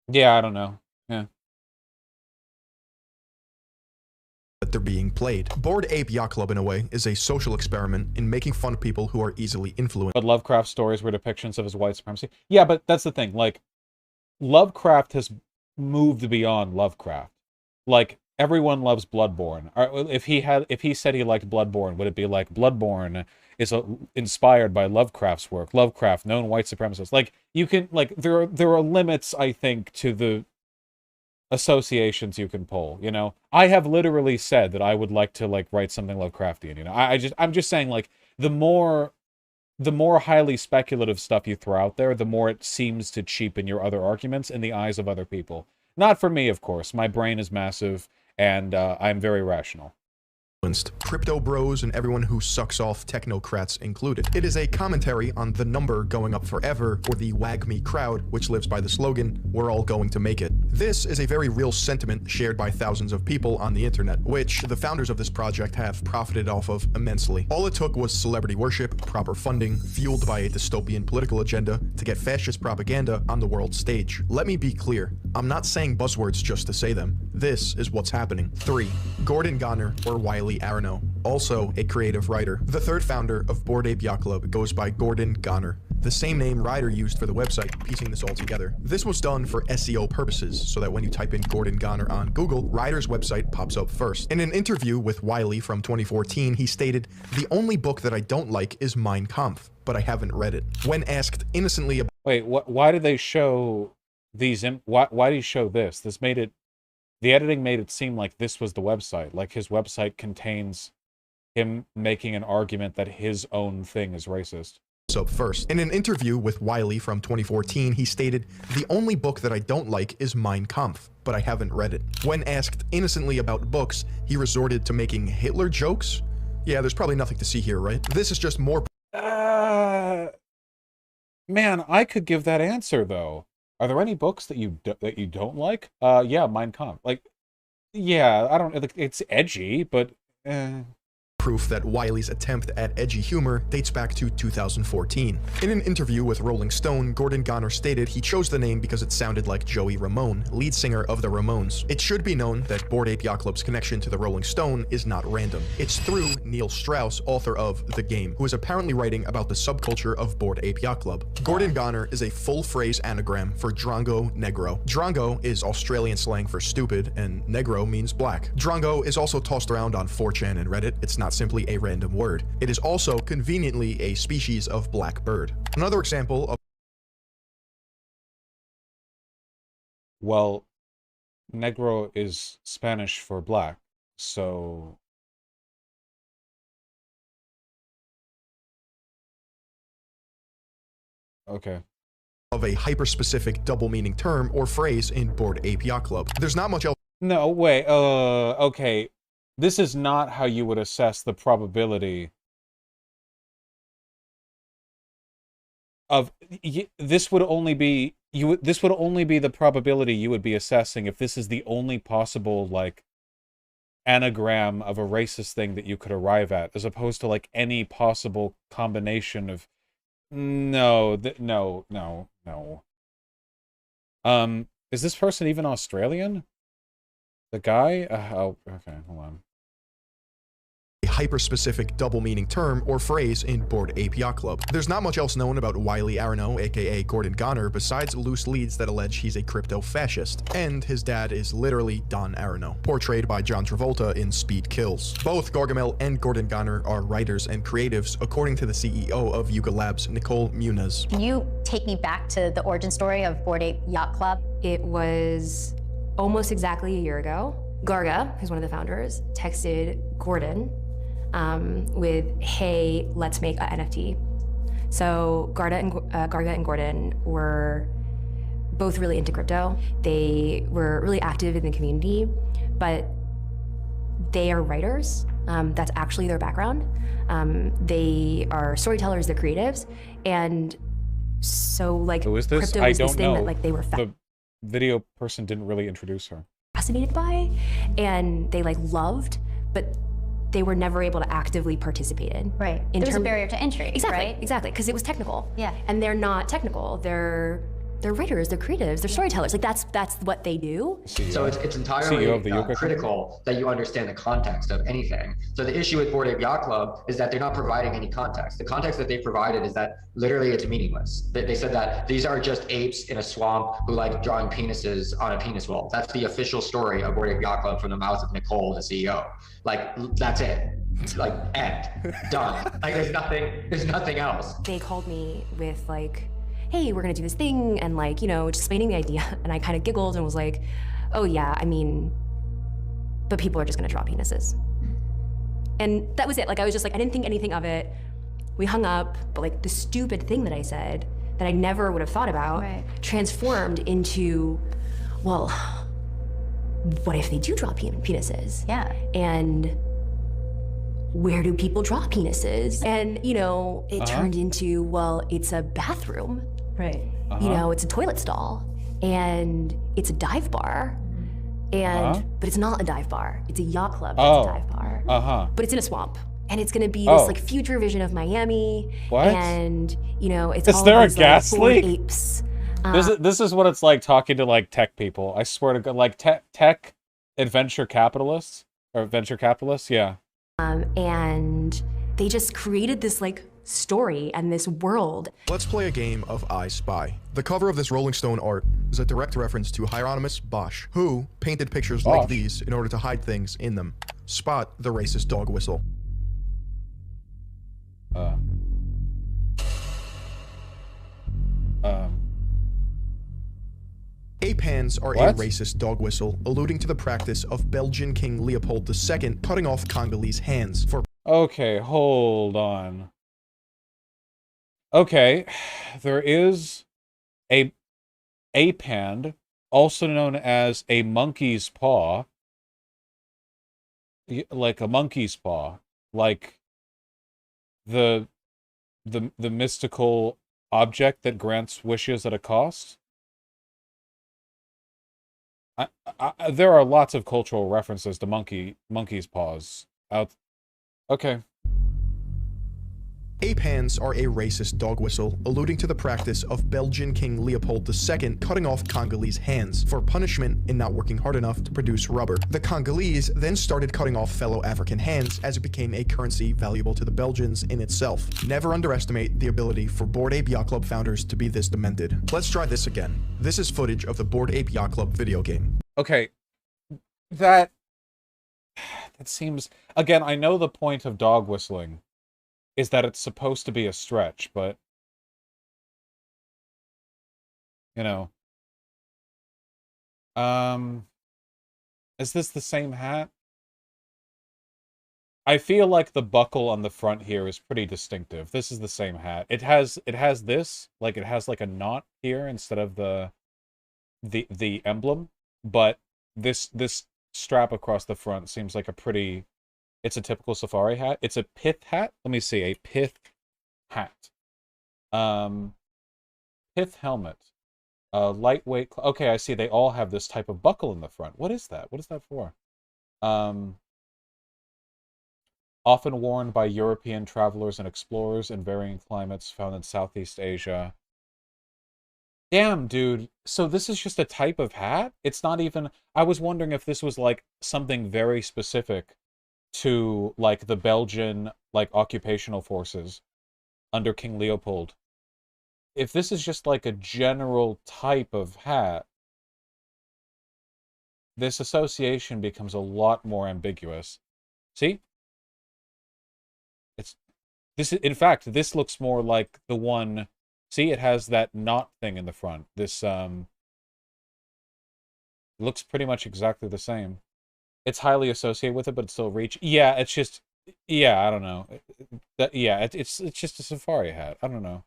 I don't know. Yeah. That they're being played. Bored Ape Yacht Club, in a way, is a social experiment in making fun of people who are easily influenced. But Lovecraft stories were depictions of his white supremacy. Yeah, but that's the thing. Like, Lovecraft has moved beyond Lovecraft. Like, everyone loves Bloodborne. Or if he said he liked Bloodborne, would it be like Bloodborne is inspired by Lovecraft's work? Lovecraft, known white supremacist. Like, you can, like, there are limits, I think, to the associations you can pull, you know? I have literally said that I would like to, like, write something Lovecraftian, you know? I'm just saying, like, the more highly speculative stuff you throw out there, the more it seems to cheapen your other arguments in the eyes of other people. Not for me, of course. My brain is massive, and I'm very rational. Crypto bros and everyone who sucks off technocrats included. It is a commentary on the number going up forever, or the wag me crowd, which lives by the slogan, we're all going to make it. This is a very real sentiment shared by thousands of people on the internet, which the founders of this project have profited off of immensely. All it took was celebrity worship, proper funding, fueled by a dystopian political agenda to get fascist propaganda on the world stage. Let me be clear, I'm not saying buzzwords just to say them. This is what's happening. 3. Gordon Goner, or Wiley Arano, also a creative writer. The third founder of Bored Ape Yacht Club goes by Gordon Goner, the same name Ryder used for the website, piecing this all together. This was done for SEO purposes, so that when you type in Gordon Goner on Google, Ryder's website pops up first. In an interview with Wiley from 2014, he stated, "The only book that I don't like is Mein Kampf, but I haven't read it." When asked innocently about— Wait, why did they show these? Why did he show this? This made it. The editing made it seem like this was the website. Like his website contains him making an argument that his own thing is racist. up first. In an interview with Wiley from 2014, he stated, "The only book that I don't like is Mein Kampf, but I haven't read it." When asked innocently about books, he resorted to making Hitler jokes. Yeah, there's probably nothing to see here, right? This is just more— Man, I could give that answer, though. Are there any books that you don't like? Yeah, Mein Kampf. Like, yeah, I don't. It's edgy, but. Proof that Wiley's attempt at edgy humor dates back to 2014. In an interview with Rolling Stone, Gordon Goner stated he chose the name because it sounded like Joey Ramone, lead singer of the Ramones. It should be known that Bored Ape Yacht Club's connection to the Rolling Stone is not random. It's through Neil Strauss, author of The Game, who is apparently writing about the subculture of Bored Ape Yacht Club. Gordon Goner is a full-phrase anagram for Drongo Negro. Drongo is Australian slang for stupid, and Negro means black. Drongo is also tossed around on 4chan and Reddit. It's not simply a random word. It is also conveniently a species of black bird. Another example of— Well, negro is Spanish for black, so... Okay. Of a hyper-specific double-meaning term or phrase in Bored Ape Yacht Club. There's not much else— No, wait, okay. This is not how you would assess the probability of this would only be this would only be the probability you would be assessing if this is the only possible like anagram of a racist thing that you could arrive at, as opposed to like any possible combination of no. Is this person even Australian? The guy? Oh, okay, hold on. A hyper-specific double-meaning term or phrase in Bored Ape Yacht Club. There's not much else known about Wiley Arano, aka Gordon Goner, besides loose leads that allege he's a crypto-fascist, and his dad is literally Don Arano, portrayed by John Travolta in Speed Kills. Both Gargamel and Gordon Goner are writers and creatives, according to the CEO of Yuga Labs, Nicole Muniz. Can you take me back to the origin story of Bored Ape Yacht Club? It was almost exactly a year ago. Garga, who's one of the founders, texted Gordon with, "Hey, let's make an NFT." So Garga and Gordon were both really into crypto. They were really active in the community, but they are writers. That's actually their background. They are storytellers, they're creatives, and so like Who is this? crypto I was this don't thing know. that like they were The video person didn't really introduce her. fascinated by, and they like loved, but they were never able to actively participate in. Right. In There was a term- barrier to entry, Exactly, right? exactly, because it was technical. Yeah. And they're not technical. They're They're writers, they're creatives, they're storytellers. Like that's what they do. So it's entirely critical that you understand the context of anything. So the issue with Bored Ape Yacht Club is that they're not providing any context. The context that they provided is that literally it's meaningless. They said that these are just apes in a swamp who like drawing penises on a penis wall. That's the official story of Bored Ape Yacht Club from the mouth of Nicole, the CEO. Like, that's it. Like, end. Done. Like, there's nothing else. They called me with like, hey, we're gonna do this thing, and like, you know, just explaining the idea. And I kind of giggled and was like, oh yeah, I mean, but people are just gonna draw penises. And that was it. Like, I was just like, I didn't think anything of it. We hung up, but like the stupid thing that I said that I never would have thought about transformed into, well, what if they do draw penises? Yeah. And where do people draw penises? And, you know, it turned into, well, it's a bathroom. Right. You know, it's a toilet stall. And it's a dive bar. And, but it's not a dive bar. It's a yacht club that's a dive bar. But it's in a swamp. And it's gonna be this like future vision of Miami. What? And, you know, it's Is all there a these, gas like, bored leak? apes. This is what it's like talking to like tech people. I swear to God, like tech adventure capitalists or venture capitalists. Yeah. And they just created this like story and this world. Let's play a game of I Spy. The cover of this Rolling Stone art is a direct reference to Hieronymus Bosch, who painted pictures like these in order to hide things in them. Spot the racist dog whistle. Ape hands are a racist dog whistle, alluding to the practice of Belgian King Leopold II cutting off Congolese hands for... Okay, hold on. Okay, there is a ape hand, also known as a monkey's paw. Like a monkey's paw. Like the mystical object that grants wishes at a cost. There are lots of cultural references to monkey's paws out. Okay. Ape hands are a racist dog whistle, alluding to the practice of Belgian King Leopold II cutting off Congolese hands for punishment in not working hard enough to produce rubber. The Congolese then started cutting off fellow African hands as it became a currency valuable to the Belgians in itself. Never underestimate the ability for Bored Ape Yacht Club founders to be this demented. Let's try this again. This is footage of the Bored Ape Yacht Club video game. Okay. That seems... Again, I know the point of dog whistling is that it's supposed to be a stretch, but... You know. Is this the same hat? I feel like the buckle on the front here is pretty distinctive. This is the same hat. It has this, like it has like a knot here instead of the emblem, but this strap across the front seems like a pretty... It's a typical safari hat. It's a pith hat. Let me see. A pith hat. Pith helmet. Lightweight... Okay, I see. They all have this type of buckle in the front. What is that? What is that for? Often worn by European travelers and explorers in varying climates found in Southeast Asia. Damn, dude. So this is just a type of hat? It's not even... I was wondering if this was, like, something very specific to, like, the Belgian, like, occupational forces under King Leopold. If this is just, like, a general type of hat, this association becomes a lot more ambiguous. See? In fact, this looks more like the one... See, it has that knot thing in the front. This, looks pretty much exactly the same. It's highly associated with it, but it's still reach. Yeah, it's just... Yeah, I don't know. It's just a safari hat. I don't know.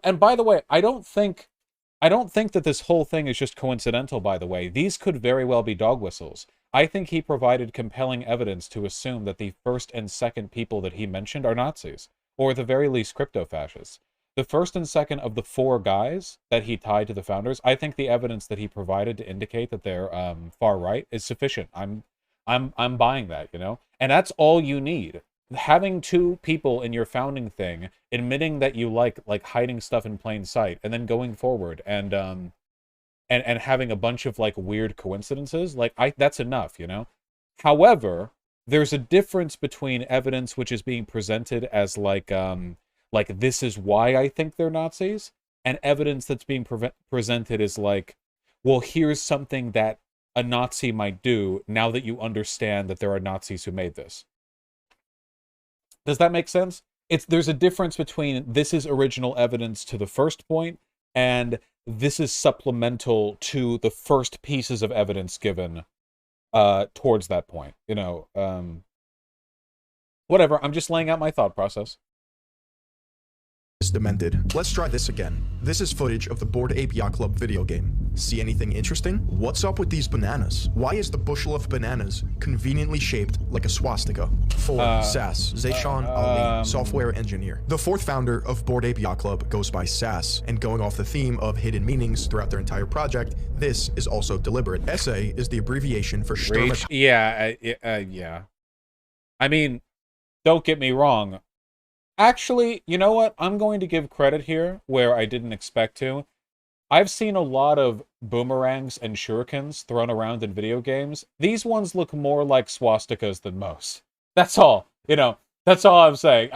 And by the way, I don't think that this whole thing is just coincidental, by the way. These could very well be dog whistles. I think he provided compelling evidence to assume that the first and second people that he mentioned are Nazis, or at the very least crypto-fascists. The first and second of the 4 guys that he tied to the founders, I think the evidence that he provided to indicate that they're far right is sufficient. I'm buying that, you know? And that's all you need. having two people in your founding thing admitting that you like hiding stuff in plain sight, and then going forward and having a bunch of like weird coincidences, like that's enough, you know. However, there's a difference between evidence which is being presented as like this is why I think they're Nazis, and evidence that's being presented as like, well, here's something that a Nazi might do now that you understand that there are Nazis who made this. Does that make sense? There's a difference between this is original evidence to the first point, and this is supplemental to the first pieces of evidence given towards that point. You know, whatever. I'm just laying out my thought process. Is demented. Let's try this again. This is footage of the Bored Ape Yacht Club video game. See anything interesting? What's up with these bananas? Why is the bushel of bananas conveniently shaped like a swastika? 4. Sass. Zayshawn Ali, software engineer. The fourth founder of Bored Ape Yacht Club goes by Sass, and going off the theme of hidden meanings throughout their entire project, this is also deliberate. SA is the abbreviation for Sturm. Yeah. I mean, don't get me wrong. Actually, you know what? I'm going to give credit here where I didn't expect to. I've seen a lot of boomerangs and shurikens thrown around in video games. These ones look more like swastikas than most. That's all. You know, that's all I'm saying.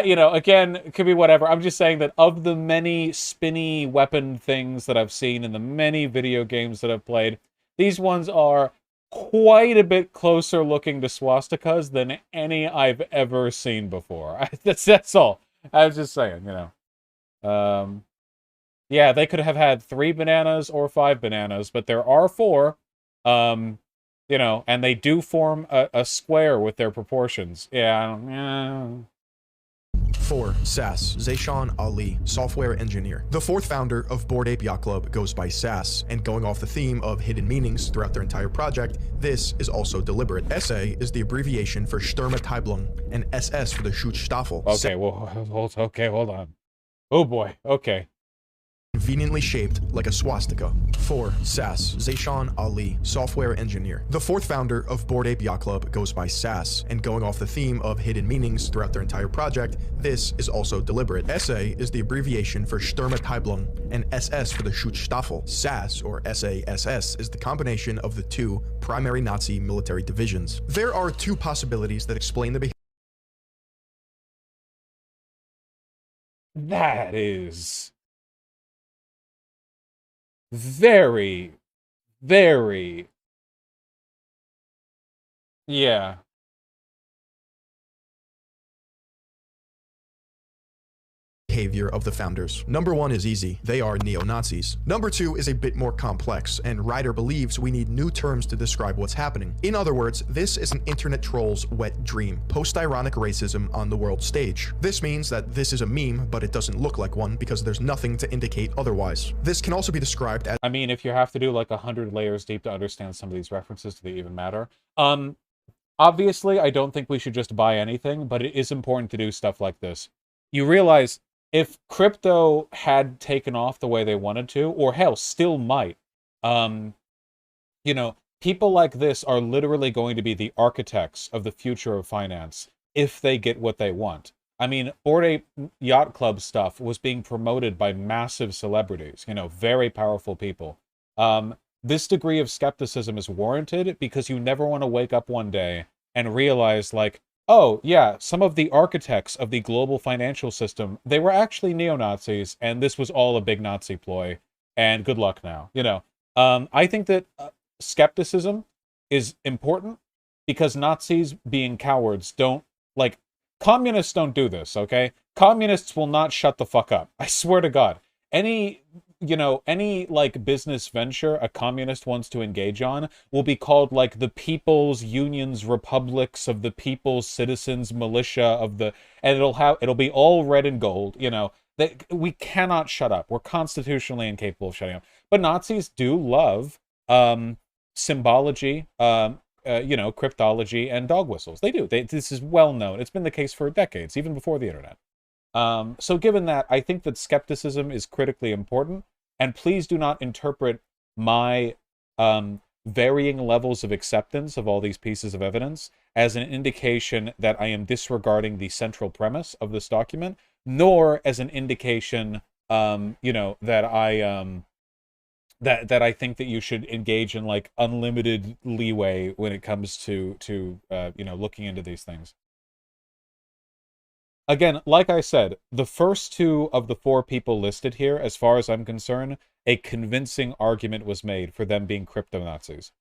You know, again, it could be whatever. I'm just saying that of the many spinny weapon things that I've seen in the many video games that I've played, these ones are quite a bit closer looking to swastikas than any I've ever seen before. That's all. I was just saying, you know. Yeah, they could have had 3 bananas or 5 bananas, but there are 4. You know, and they do form a square with their proportions. Yeah. 4. Sass. Zayshawn Ali, software engineer. The fourth founder of Bored Ape Yacht Club goes by Sass, and going off the theme of hidden meanings throughout their entire project, this is also deliberate. SA is the abbreviation for Sturmabteilung, and SS for the Schutzstaffel. Okay, well, okay, hold on. Oh boy, okay. Conveniently shaped like a swastika. 4. Sass. Zayshawn Ali, software engineer. The fourth founder of Bored Ape Yacht Club goes by Sass, and going off the theme of hidden meanings throughout their entire project, this is also deliberate. SA is the abbreviation for Sturmabteilung, and SS for the Schutzstaffel. SAS, or SASS, is the combination of the 2 primary Nazi military divisions. There are 2 possibilities that explain the behavior. That is very, very, yeah. Behavior of the founders. Number 1 is easy. They are neo-Nazis. Number 2 is a bit more complex, and Ryder believes we need new terms to describe what's happening. In other words, this is an internet troll's wet dream. Post-ironic racism on the world stage. This means that this is a meme, but it doesn't look like one because there's nothing to indicate otherwise. This can also be described as— I mean, if you have to do like 100 layers deep to understand some of these references, do they even matter? Obviously, I don't think we should just buy anything, but it is important to do stuff like this. You realize if crypto had taken off the way they wanted to, or hell, still might, you know, people like this are literally going to be the architects of the future of finance if they get what they want. I mean, Bored Ape Yacht Club stuff was being promoted by massive celebrities, you know, very powerful people. This degree of skepticism is warranted because you never want to wake up one day and realize, like, oh, yeah, some of the architects of the global financial system, they were actually neo-Nazis, and this was all a big Nazi ploy, and good luck now, you know. I think that skepticism is important because Nazis, being cowards, don't, like, communists don't do this, okay? Communists will not shut the fuck up. I swear to God. Any, you know, any, like, business venture a communist wants to engage on will be called, like, the People's Unions Republics of the People's Citizens Militia of the... And it'll be all red and gold, you know. We cannot shut up. We're constitutionally incapable of shutting up. But Nazis do love symbology, you know, cryptology, and dog whistles. They do. This is well known. It's been the case for decades, even before the internet. So given that, I think that skepticism is critically important, and please do not interpret my varying levels of acceptance of all these pieces of evidence as an indication that I am disregarding the central premise of this document, nor as an indication, you know, that that I think that you should engage in like unlimited leeway when it comes to you know, looking into these things. Again, like I said, the first two of the four people listed here, as far as I'm concerned, a convincing argument was made for them being crypto-Nazis.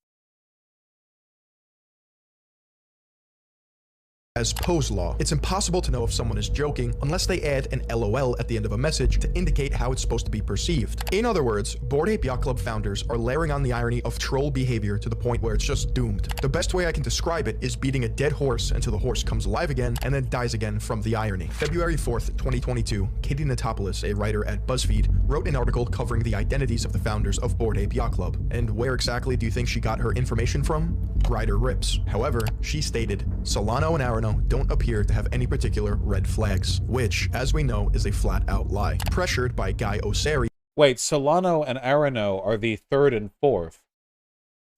As pose law, it's impossible to know if someone is joking unless they add an LOL at the end of a message to indicate how it's supposed to be perceived. In other words, Bored Ape Yacht Club founders are layering on the irony of troll behavior to the point where it's just doomed. The best way I can describe it is beating a dead horse until the horse comes alive again and then dies again from the irony. February 4th, 2022, Katie Natopoulos, a writer at BuzzFeed, wrote an article covering the identities of the founders of Bored Ape Yacht Club. And where exactly do you think she got her information from? Writer rips. However, she stated, Solano and Arano don't appear to have any particular red flags, which, as we know, is a flat-out lie. Pressured by Guy Osseri. Wait, Solano and Arano are the third and fourth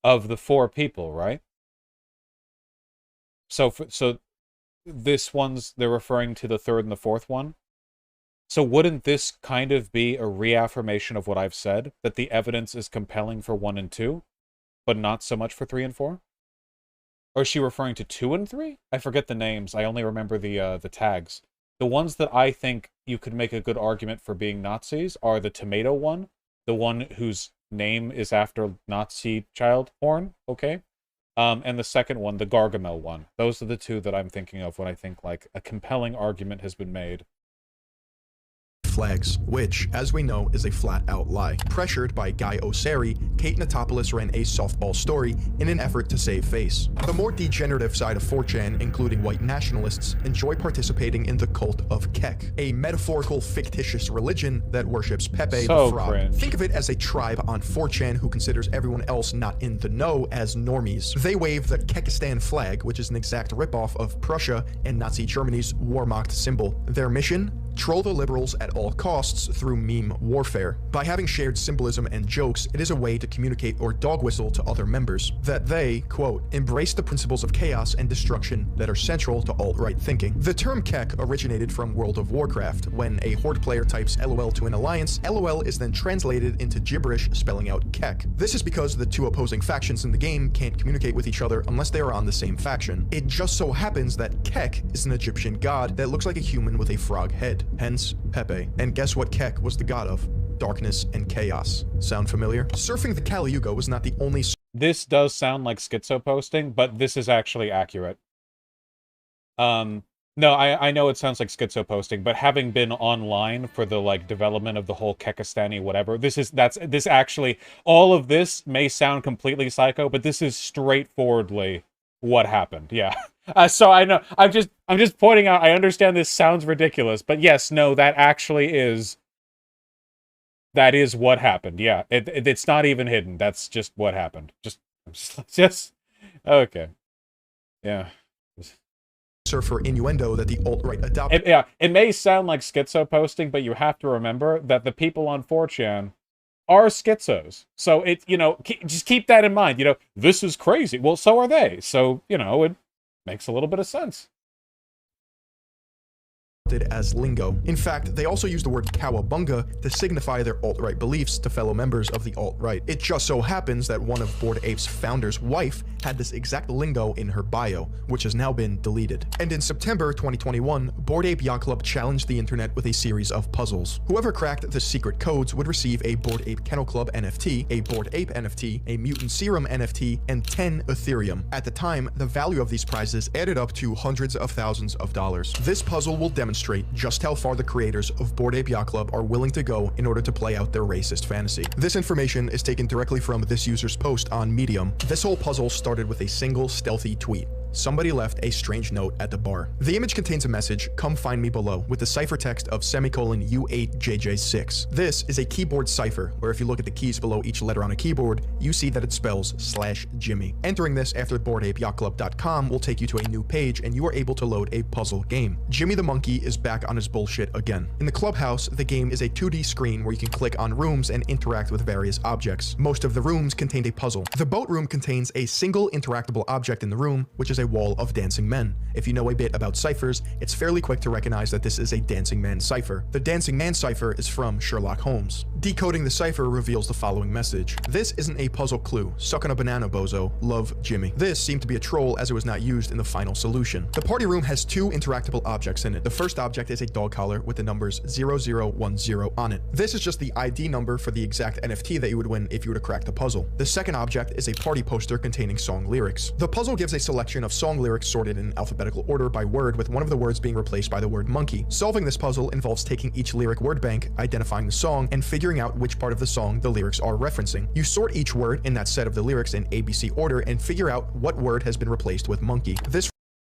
of the four people, right? So this one's, they're referring to the third and the fourth one? So wouldn't this kind of be a reaffirmation of what I've said, that the evidence is compelling for 1 and 2, but not so much for 3 and 4? Or is she referring to 2 and 3? I forget the names. I only remember the tags. The ones that I think you could make a good argument for being Nazis are the tomato one, the one whose name is after Nazi child porn, okay? And the second one, the Gargamel one. Those are the two that I'm thinking of when I think like a compelling argument has been made. Flags, which, as we know, is a flat-out lie. Pressured by Guy Osseri, Kate Natopoulos ran a softball story in an effort to save face. The more degenerative side of 4chan, including white nationalists, enjoy participating in the cult of Kek, a metaphorical fictitious religion that worships Pepe the Frog. Cringe. Think of it as a tribe on 4chan who considers everyone else not in the know as normies. They wave the Kekistan flag, which is an exact ripoff of Prussia and Nazi Germany's Wehrmacht symbol. Their mission? Troll the liberals at all costs through meme warfare. By having shared symbolism and jokes, it is a way to communicate or dog whistle to other members that they, quote, embrace the principles of chaos and destruction that are central to alt-right thinking. The term Kek originated from World of Warcraft. When a Horde player types LOL to an alliance, LOL is then translated into gibberish spelling out Kek. This is because the two opposing factions in the game can't communicate with each other unless they are on the same faction. It just so happens that Kek is an Egyptian god that looks like a human with a frog head. Hence, Pepe. And guess what Kek was the god of? Darkness and chaos. Sound familiar? Surfing the Kali Yuga was not the only... This does sound like schizo posting, but this is actually accurate. No, I know it sounds like schizo posting, but having been online for the like development of the whole Kekistani whatever, this actually, all of this may sound completely psycho, but this is straightforwardly what happened. Yeah. So I know, I'm just pointing out, I understand this sounds ridiculous, but yes, no, that is what happened. Yeah, it's not even hidden. That's just what happened. Just okay. Yeah. For innuendo that the alt-right adopted. Yeah, it may sound like schizo posting, but you have to remember that the people on 4chan are schizos. So it, you know, just keep that in mind. You know, this is crazy. Well, so are they. So, you know, it makes a little bit of sense. As lingo. In fact, they also use the word cowabunga to signify their alt-right beliefs to fellow members of the alt-right. It just so happens that one of Bored Ape's founder's wife had this exact lingo in her bio, which has now been deleted. And in September 2021, Bored Ape Yacht Club challenged the internet with a series of puzzles. Whoever cracked the secret codes would receive a Bored Ape Kennel Club NFT, a Bored Ape NFT, a Mutant Serum NFT, and 10 Ethereum. At the time, the value of these prizes added up to hundreds of thousands of dollars. This puzzle will demonstrate just how far the creators of Bored Ape Yacht Club are willing to go in order to play out their racist fantasy. This information is taken directly from this user's post on Medium. This whole puzzle started with a single stealthy tweet. somebody left a strange note at the bar. The image contains a message, "Come find me below," with the cipher text of U8JJ6. This is a keyboard cipher, where if you look at the keys below each letter on a keyboard, you see that it spells /Jimmy. Entering this after BoardApeYachtClub.com will take you to a new page, and you are able to load a puzzle game. Jimmy the Monkey is back on his bullshit again. In the clubhouse, the game is a 2D screen where you can click on rooms and interact with various objects. Most of the rooms contained a puzzle. The boat room contains a single interactable object in the room, which is a wall of dancing men. If you know a bit about ciphers, it's fairly quick to recognize that this is a dancing man cipher. The dancing man cipher is from Sherlock Holmes. Decoding the cipher reveals the following message: "This isn't a puzzle clue. Suck on a banana, bozo. Love, Jimmy." This seemed to be a troll as it was not used in the final solution. The party room has 2 interactable objects in it. The first object is a dog collar with the numbers 0010 on it. This is just the ID number for the exact NFT that you would win if you were to crack the puzzle. The second object is a party poster containing song lyrics. The puzzle gives a selection of song lyrics sorted in alphabetical order by word, with one of the words being replaced by the word monkey. Solving this puzzle involves taking each lyric word bank, identifying the song, and figuring out which part of the song the lyrics are referencing. You sort each word in that set of the lyrics in ABC order and figure out what word has been replaced with monkey.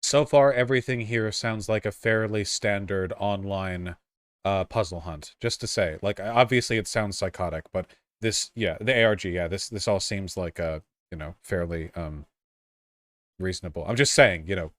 So far, everything here sounds like a fairly standard online puzzle hunt. Just to say, like, obviously it sounds psychotic, but this, yeah, the ARG, yeah, this all seems like you know, fairly reasonable. I'm just saying, you know,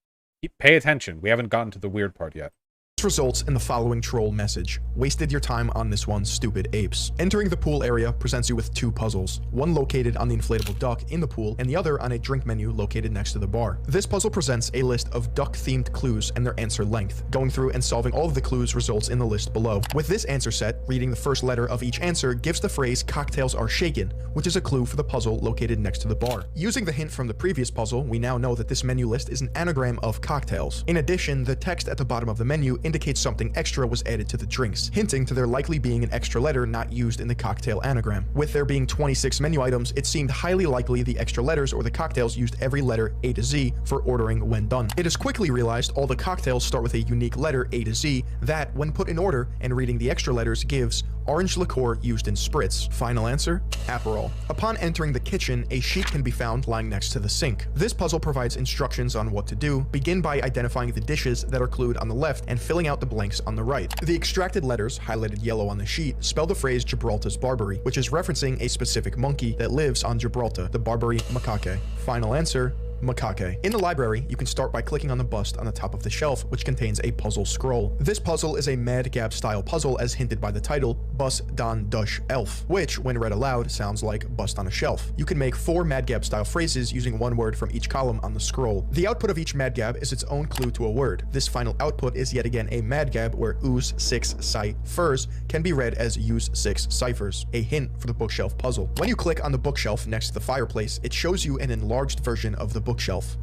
pay attention. We haven't gotten to the weird part yet. This results in the following troll message: "Wasted your time on this one, stupid apes." Entering the pool area presents you with 2 puzzles, one located on the inflatable duck in the pool and the other on a drink menu located next to the bar. This puzzle presents a list of duck-themed clues and their answer length. Going through and solving all of the clues results in the list below. With this answer set, reading the first letter of each answer gives the phrase "cocktails are shaken," which is a clue for the puzzle located next to the bar. Using the hint from the previous puzzle, we now know that this menu list is an anagram of cocktails. In addition, the text at the bottom of the menu indicates something extra was added to the drinks, hinting to there likely being an extra letter not used in the cocktail anagram. With there being 26 menu items, it seemed highly likely the extra letters or the cocktails used every letter A to Z for ordering when done. It is quickly realized all the cocktails start with a unique letter A to Z that, when put in order and reading the extra letters, gives orange liqueur used in spritz. Final answer: Aperol. Upon entering the kitchen, a sheet can be found lying next to the sink. This puzzle provides instructions on what to do. Begin by identifying the dishes that are clued on the left and filling out the blanks on the right. The extracted letters, highlighted yellow on the sheet, spell the phrase Gibraltar's Barbary, which is referencing a specific monkey that lives on Gibraltar, the Barbary macaque. Final answer: macaque. In the library, you can start by clicking on the bust on the top of the shelf, which contains a puzzle scroll. This puzzle is a Mad Gab style puzzle as hinted by the title, Bus Dan Dush Elf, which, when read aloud, sounds like bust on a shelf. You can make 4 Mad Gab style phrases using one word from each column on the scroll. The output of each Mad Gab is its own clue to a word. This final output is yet again a Mad Gab where ooze 6 ciphers can be read as use 6 ciphers, a hint for the bookshelf puzzle. When you click on the bookshelf next to the fireplace, it shows you an enlarged version of the bookshelf.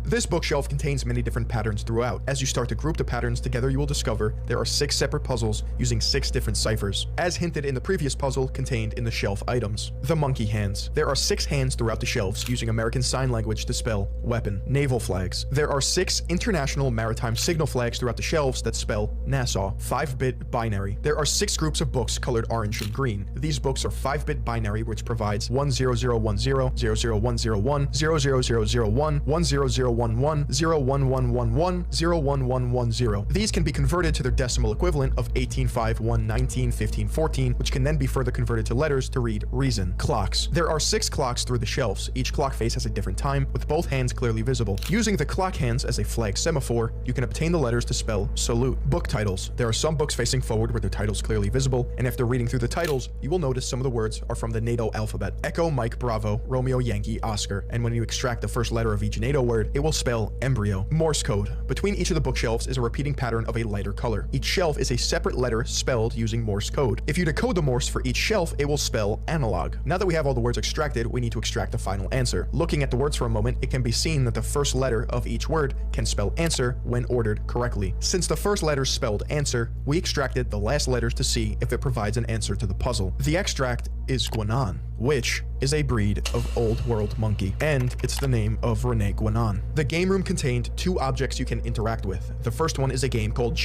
This bookshelf contains many different patterns throughout. As you start to group the patterns together, you will discover there are 6 separate puzzles using 6 different ciphers, as hinted in the previous puzzle contained in the shelf items. The monkey hands. There are 6 hands throughout the shelves using American Sign Language to spell weapon. Naval flags. There are 6 international maritime signal flags throughout the shelves that spell Nassau. 5-bit binary. There are 6 groups of books colored orange and green. These books are 5-bit binary, which provides 10010, 00101, 00001, 10011, 01111, 01110. These can be converted to their decimal equivalent of 1851, 19, 15, 14, which can then be further converted to letters to read reason. Clocks. There are 6 clocks through the shelves. Each clock face has a different time, with both hands clearly visible. Using the clock hands as a flag semaphore, you can obtain the letters to spell salute. Book titles. There are some books facing forward with their titles clearly visible, and after reading through the titles, you will notice some of the words are from the NATO alphabet. Echo, Mike, Bravo, Romeo, Yankee, Oscar, and when you extract the first letter of each NATO word, it will spell embryo. Morse code. Between each of the bookshelves is a repeating pattern of a lighter color. Each shelf is a separate letter spelled using Morse code. If you decode the Morse for each shelf, it will spell analog. Now that we have all the words extracted, we need to extract the final answer. Looking at the words for a moment, it can be seen that the first letter of each word can spell answer when ordered correctly. Since the first letter spelled answer, we extracted the last letters to see if it provides an answer to the puzzle. The extract is Guanan, which is a breed of old world monkey, and it's the name of Rene Guanan. The game room contained 2 objects you can interact with. The first one is a game called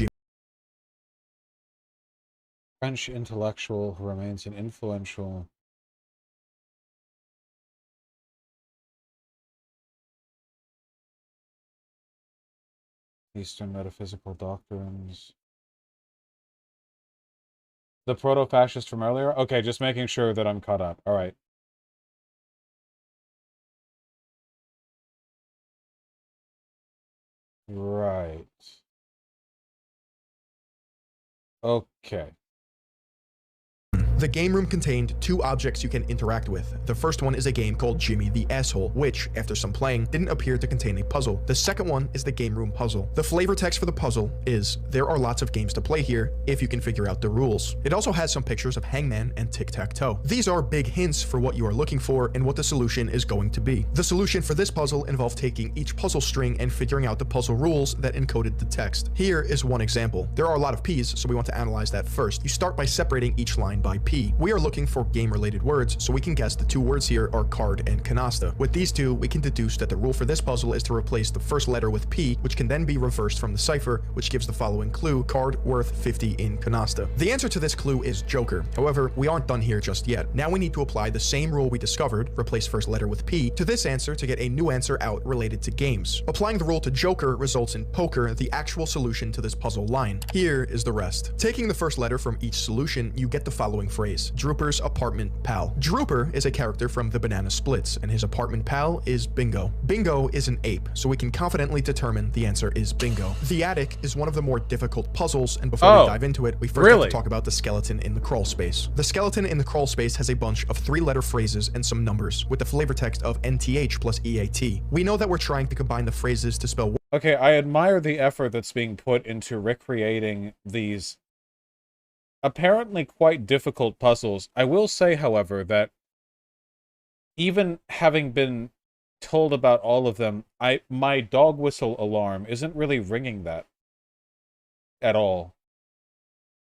French intellectual who remains an influential Eastern metaphysical doctrines. The proto-fascist from earlier? Okay, just making sure that I'm caught up. All right. Right. Okay. The game room contained 2 objects you can interact with. The first one is a game called Jimmy the Asshole, which, after some playing, didn't appear to contain a puzzle. The second one is the game room puzzle. The flavor text for the puzzle is, there are lots of games to play here if you can figure out the rules. It also has some pictures of Hangman and Tic-Tac-Toe. These are big hints for what you are looking for and what the solution is going to be. The solution for this puzzle involved taking each puzzle string and figuring out the puzzle rules that encoded the text. Here is one example. There are a lot of P's, so we want to analyze that first. You start by separating each line by P. We are looking for game-related words, so we can guess the 2 words here are card and canasta. With these 2, we can deduce that the rule for this puzzle is to replace the first letter with P, which can then be reversed from the cipher, which gives the following clue: card worth 50 in canasta. The answer to this clue is Joker. However, we aren't done here just yet. Now we need to apply the same rule we discovered, replace first letter with P, to this answer to get a new answer out related to games. Applying the rule to Joker results in poker, the actual solution to this puzzle line. Here is the rest. Taking the first letter from each solution, you get the following phrase: Drooper's apartment pal. Drooper is a character from the Banana Splits, and his apartment pal is Bingo. Bingo is an ape, so we can confidently determine the answer is Bingo. The attic is one of the more difficult puzzles, and before we dive into it, we first have to talk about the skeleton in the crawl space. The skeleton in the crawl space has a bunch of 3-letter phrases and some numbers, with the flavor text of NTH plus EAT. We know that we're trying to combine the phrases to spell. Okay, I admire the effort that's being put into recreating these apparently quite difficult puzzles. I will say, however, that even having been told about all of them, my dog whistle alarm isn't really ringing that at all.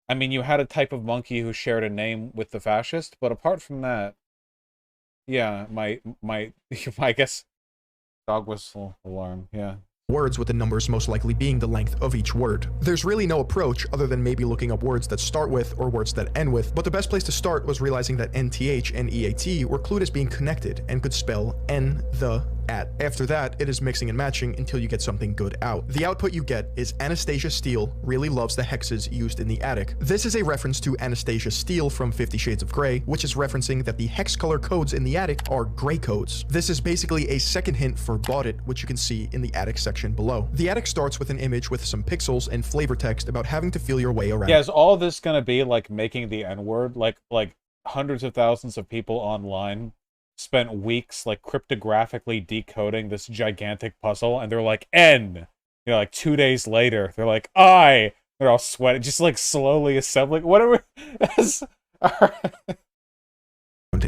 I mean, you had a type of monkey who shared a name with the fascist, but apart from that, yeah, my I guess dog whistle alarm, yeah. Words with the numbers most likely being the length of each word. There's really no approach other than maybe looking up words that start with or words that end with, but the best place to start was realizing that NTH and EAT were clued as being connected and could spell N, the, at. After that, it is mixing and matching until you get something good out. The output you get is Anastasia Steele really loves the hexes used in the attic. This is a reference to Anastasia Steele from 50 Shades of Grey, which is referencing that the hex color codes in the attic are gray codes. This is basically a second hint for Bought It, which you can see in the attic section below. The attic starts with an image with some pixels and flavor text about having to feel your way around. Yeah, is all this gonna be like making the N-word? Like hundreds of thousands of people online spent weeks like cryptographically decoding this gigantic puzzle, and they're like, N! You know, like 2 days later, they're like, I! They're all sweating, just like slowly assembling, whatever.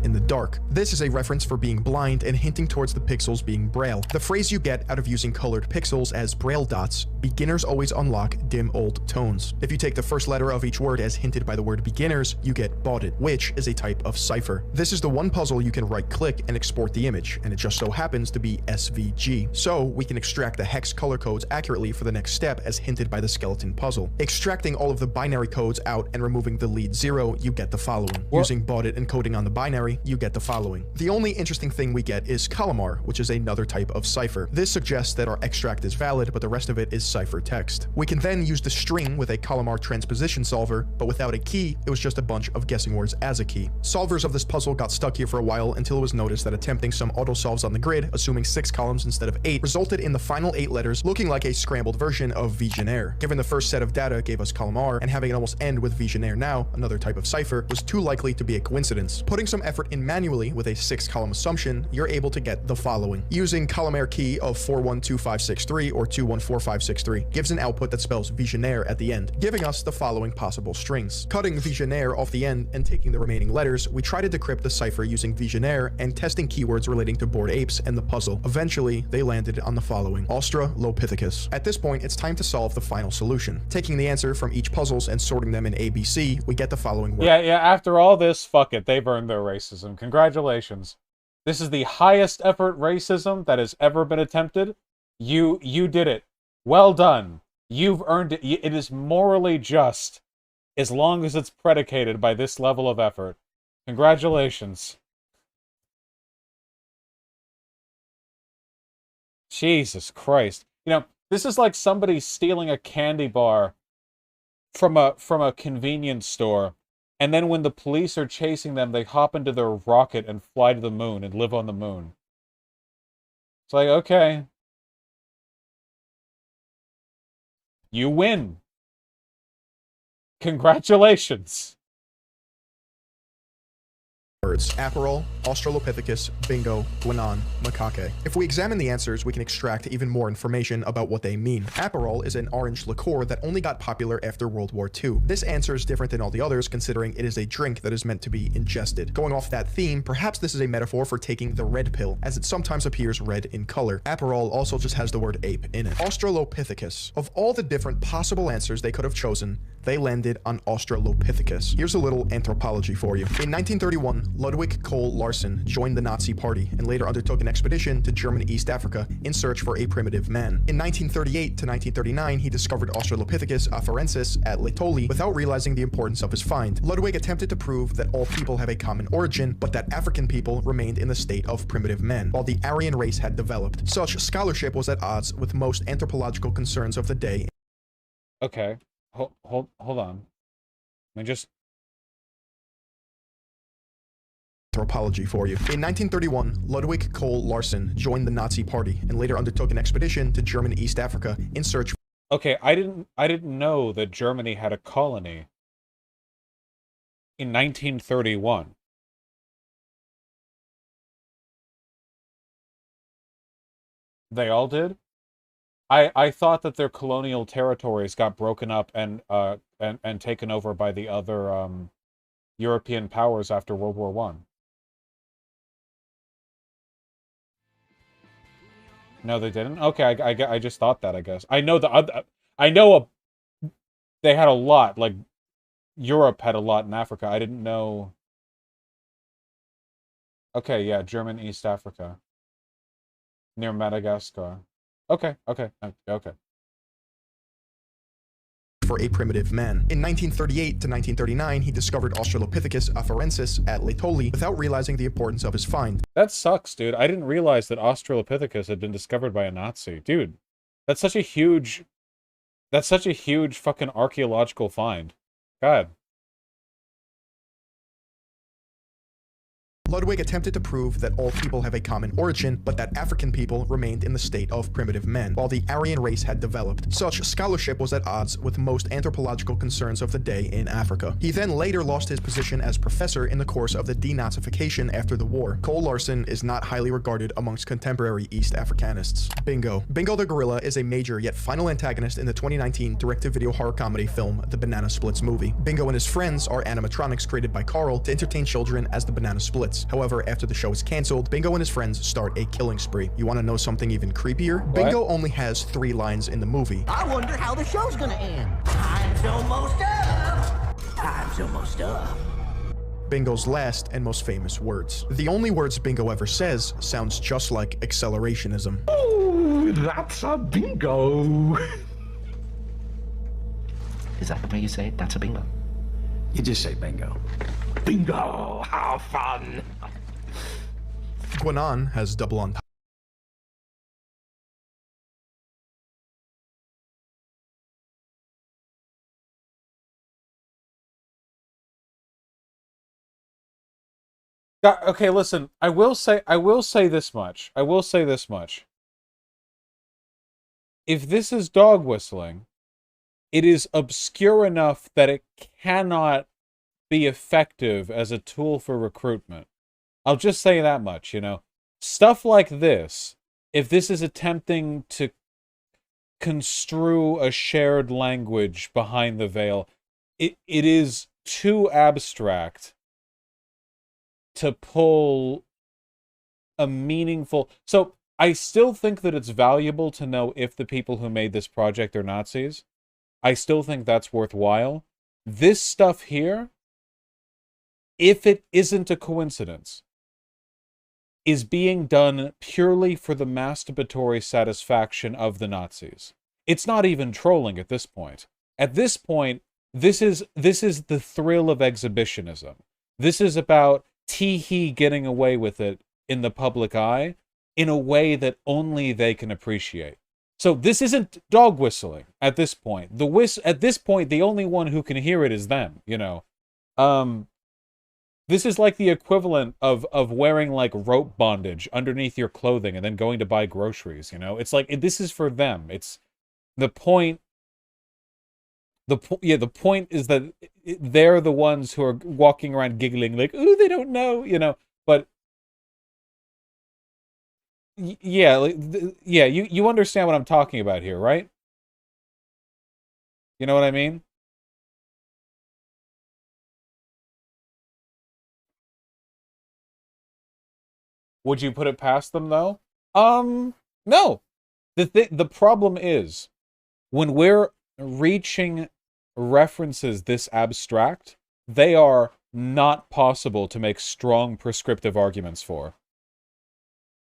In the dark. This is a reference for being blind and hinting towards the pixels being braille. The phrase you get out of using colored pixels as braille dots: beginners always unlock dim old tones. If you take the first letter of each word as hinted by the word beginners, you get Bought It, which is a type of cipher. This is the one puzzle you can right-click and export the image, and it just so happens to be SVG. So we can extract the hex color codes accurately for the next step as hinted by the skeleton puzzle. Extracting all of the binary codes out and removing the lead 0, you get the following. Using Bought It and coding on the binary, you get the following. The only interesting thing we get is Calamar, which is another type of cipher. This suggests that our extract is valid, but the rest of it is cipher text. We can then use the string with a Calamar transposition solver, but without a key, it was just a bunch of guessing words as a key. Solvers of this puzzle got stuck here for a while until it was noticed that attempting some auto-solves on the grid, assuming 6 columns instead of 8, resulted in the final 8 letters looking like a scrambled version of Visionaire. Given the first set of data gave us Calamar, and having it almost end with Visionaire now, another type of cipher, was too likely to be a coincidence. Putting some effort in manually with a 6-column assumption, you're able to get the following. Using Calamar key of 412563 or 214563 gives an output that spells Visionaire at the end, giving us the following possible strings. Cutting Visionaire off the end and taking the remaining letters, we try to decrypt the cipher using Visionaire and testing keywords relating to Bored Apes and the puzzle. Eventually, they landed on the following: Australopithecus. At this point, it's time to solve the final solution. Taking the answer from each puzzles and sorting them in ABC, we get the following word. Yeah, after all this, fuck it, they've earned their racism. Congratulations. This is the highest effort racism that has ever been attempted. You did it. Well done. You've earned it. It is morally just, as long as it's predicated by this level of effort. Congratulations. Jesus Christ. You know, This is like somebody stealing a candy bar from a convenience store, and then when the police are chasing them, they hop into their rocket and fly to the moon and live on the moon. It's like, okay. You win. Congratulations. Words: Aperol, Australopithecus, Bingo, Guinan, Macaque. If we examine the answers, we can extract even more information about what they mean. Aperol is an orange liqueur that only got popular after World War II. This answer is different than all the others, considering it is a drink that is meant to be ingested. Going off that theme, perhaps this is a metaphor for taking the red pill, as it sometimes appears red in color. Aperol also just has the word ape in it. Australopithecus. Of all the different possible answers they could have chosen, they landed on Australopithecus. Here's a little anthropology for you. In 1931, Ludwig Cole Larsen joined the Nazi Party and later undertook an expedition to German East Africa in search for a primitive man. In 1938 to 1939, he discovered Australopithecus afarensis at Laetoli without realizing the importance of his find. Ludwig attempted to prove that all people have a common origin, but that African people remained in the state of primitive men, while the Aryan race had developed. Such scholarship was at odds with most anthropological concerns of the day. Okay. Hold on. Let me just... Anthropology for you. In 1931, Ludwig Cole Larsen joined the Nazi Party and later undertook an expedition to German East Africa in search. Okay, I didn't know that Germany had a colony in 1931. They all did? I thought that their colonial territories got broken up and taken over by the other European powers after World War One. No, they didn't. Okay, I just thought that. I guess I know they had a lot. Like Europe had a lot in Africa. I didn't know. Okay, yeah, German East Africa, near Madagascar. Okay. For a primitive man. In 1938 to 1939, he discovered Australopithecus afarensis at Laetoli without realizing the importance of his find. That sucks, dude. I didn't realize that Australopithecus had been discovered by a Nazi. Dude, that's such a huge fucking archaeological find. God. Ludwig attempted to prove that all people have a common origin, but that African people remained in the state of primitive men, while the Aryan race had developed. Such scholarship was at odds with most anthropological concerns of the day in Africa. He then later lost his position as professor in the course of the denazification after the war. Cole Larsen is not highly regarded amongst contemporary East Africanists. Bingo. Bingo the gorilla is a major yet final antagonist in the 2019 direct-to-video horror comedy film The Banana Splits movie. Bingo and his friends are animatronics created by Carl to entertain children as the Banana Splits. However, after the show is canceled, Bingo and his friends start a killing spree. You want to know something even creepier? What? Bingo only has 3 lines in the movie. I wonder how the show's gonna end. Time's almost up. Time's almost up. Bingo's last and most famous words. The only words Bingo ever says sounds just like accelerationism. Oh, that's a bingo. Is that the way you say it? That's a bingo. You just say bingo. Bingo! How fun! Guinan has double entendre. Okay, listen. I will say this much. If this is dog whistling, it is obscure enough that it cannot be effective as a tool for recruitment. I'll just say that much, you know. Stuff like this, if this is attempting to construe a shared language behind the veil, it is too abstract to pull a meaningful... So, I still think that it's valuable to know if the people who made this project are Nazis. I still think that's worthwhile. This stuff here, if it isn't a coincidence, is being done purely for the masturbatory satisfaction of the Nazis. It's not even trolling at this point. At this point, this is the thrill of exhibitionism. This is about tee-hee getting away with it in the public eye in a way that only they can appreciate. So this isn't dog whistling at this point. At this point, the only one who can hear it is them, you know. This is like the equivalent of wearing like rope bondage underneath your clothing and then going to buy groceries, you know? It's like this is for them. It's the point. The point is that they're the ones who are walking around giggling like, "Ooh, they don't know," you know. But yeah, you understand what I'm talking about here, right? You know what I mean? Would you put it past them though? No. The problem is when we're reaching references this abstract, they are not possible to make strong prescriptive arguments for.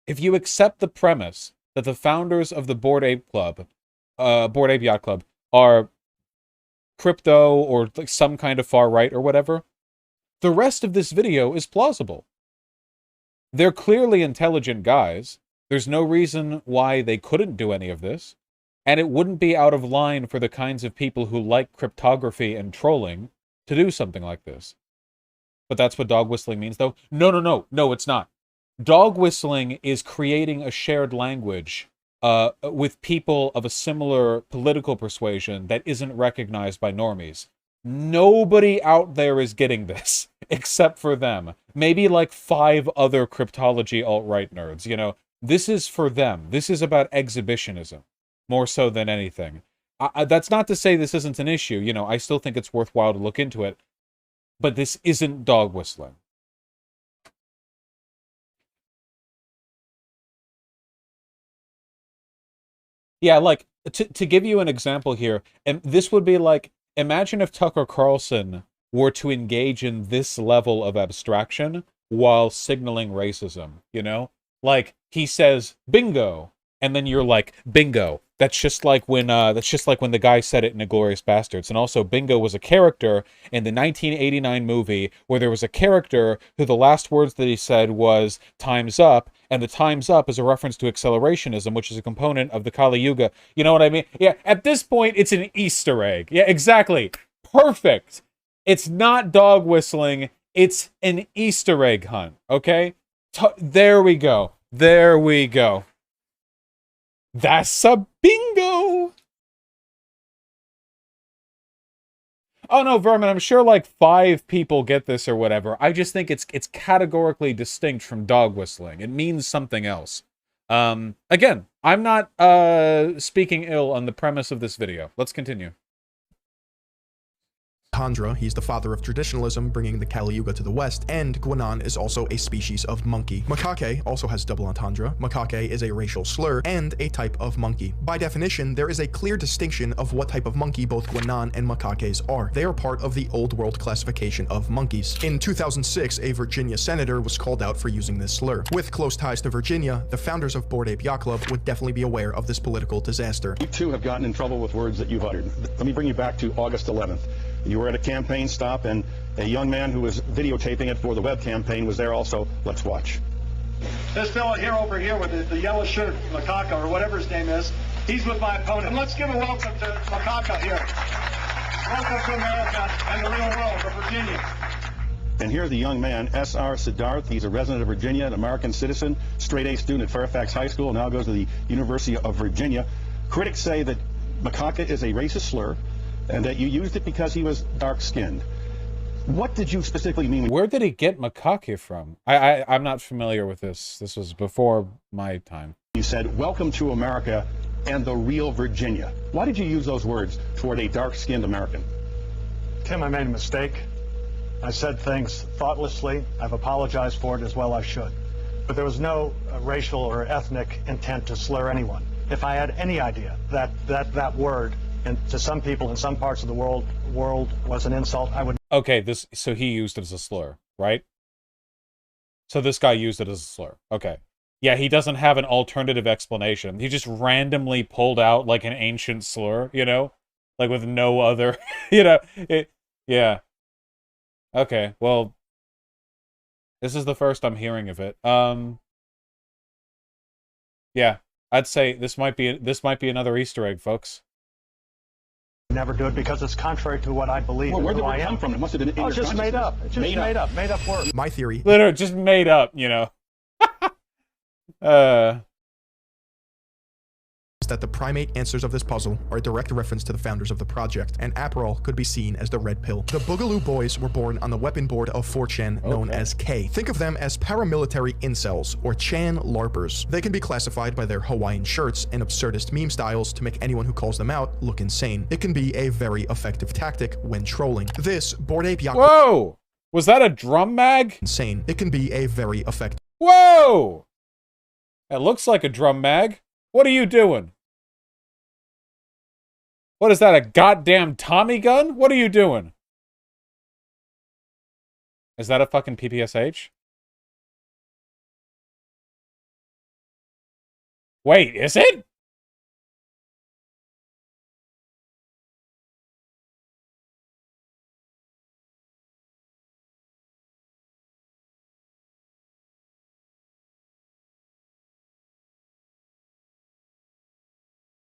If you accept the premise that the founders of the Bored Ape Yacht Club, are crypto or like some kind of far right or whatever, the rest of this video is plausible. They're clearly intelligent guys. There's no reason why they couldn't do any of this. And it wouldn't be out of line for the kinds of people who like cryptography and trolling to do something like this. But that's what dog whistling means, though? No, it's not. Dog whistling is creating a shared language with people of a similar political persuasion that isn't recognized by normies. Nobody out there is getting this, except for them. Maybe like 5 other cryptology alt-right nerds, you know? This is for them. This is about exhibitionism, more so than anything. That's not to say this isn't an issue, you know, I still think it's worthwhile to look into it. But this isn't dog whistling. Yeah, like, to give you an example here, and this would be like, imagine if Tucker Carlson were to engage in this level of abstraction while signaling racism, you know? Like, he says, bingo, and then you're like, bingo. That's just like when the guy said it in Inglourious Basterds. And also, Bingo was a character in the 1989 movie where there was a character who the last words that he said was "time's up," and the "time's up" is a reference to accelerationism, which is a component of the Kali Yuga. You know what I mean? Yeah. At this point, it's an Easter egg. Yeah, exactly. Perfect. It's not dog whistling. It's an Easter egg hunt. Okay. There we go. There we go. That's a bingo! Oh no, Vermin, I'm sure like 5 people get this or whatever. I just think it's categorically distinct from dog whistling. It means something else. Again, I'm not speaking ill on the premise of this video. Let's continue. Tundra, he's the father of traditionalism, bringing the Kali Yuga to the west, and Guanan is also a species of monkey. Macaque also has double entendre. Macaque is a racial slur and a type of monkey. By definition, there is a clear distinction of what type of monkey both Guanan and macaques are. They are part of the Old World classification of monkeys. In 2006, a Virginia senator was called out for using this slur. With close ties to Virginia, the founders of Bored Ape Yacht Club would definitely be aware of this political disaster. You too have gotten in trouble with words that you've uttered. Let me bring you back to August 11th. You were at a campaign stop, and a young man who was videotaping it for the web campaign was there also. Let's watch. This fellow here over here with the yellow shirt, Macaca, or whatever his name is, he's with my opponent. And let's give a welcome to Macaca here. Welcome to America and the real world of Virginia. And here's the young man, S.R. Siddharth. He's a resident of Virginia, an American citizen, straight-A student at Fairfax High School, now goes to the University of Virginia. Critics say that Macaca is a racist slur, and that you used it because he was dark-skinned. What did you specifically mean? Where did he get macaque from? I'm not familiar with this. This was before my time. You said, welcome to America and the real Virginia. Why did you use those words toward a dark-skinned American? Tim, I made a mistake. I said things thoughtlessly. I've apologized for it as well I should. But there was no racial or ethnic intent to slur anyone. If I had any idea that word, and to some people in some parts of the world was an insult, I would... Okay, so he used it as a slur, right? So this guy used it as a slur. Okay. Yeah, he doesn't have an alternative explanation. He just randomly pulled out, like, an ancient slur, you know? Like, with no other... you know? Yeah. Okay, well... This is the first I'm hearing of it. Yeah. I'd say this might be another Easter egg, folks. Never do it because it's contrary to what I believe. Well, where did who I it am. come from? It must have been in Oh, your just made consciousness. up. It's just made up word. My theory Literally, just made up, you know. is that the primate answers of this puzzle are a direct reference to the founders of the project, and Aperol could be seen as the red pill. The Boogaloo Boys were born on the weapon board of 4chan, known as K. Think of them as paramilitary incels, or Chan LARPers. They can be classified by their Hawaiian shirts and absurdist meme styles to make anyone who calls them out look insane. It can be a very effective tactic when trolling. This Bored Ape Yacht... Whoa! Was that a drum mag? Insane. It can be a very effective... Whoa! It looks like a drum mag. What are you doing? What is that, a goddamn Tommy gun? What are you doing? Is that a fucking PPSH? Wait, is it?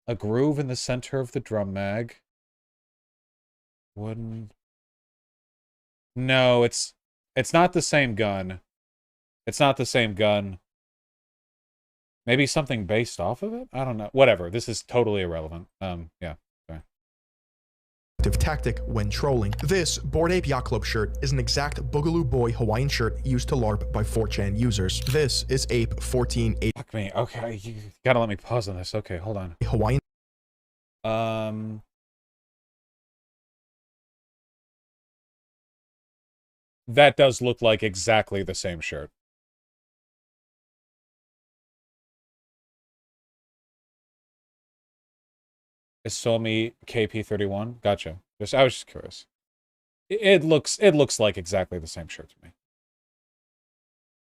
A groove in the center of the drum mag. Wooden. No, it's not the same gun. It's not the same gun. Maybe something based off of it? I don't know. Whatever. This is totally irrelevant. Yeah. Sorry. Tactic when trolling. This Bored Ape Yacht Club shirt is an exact Boogaloo Boy Hawaiian shirt used to LARP by 4chan users. This is Ape 1480. Fuck me. Okay, you gotta let me pause on this. Okay, hold on. Hawaiian. That does look like exactly the same shirt. Is Somi KP31? Gotcha. I was just curious. It looks like exactly the same shirt to me.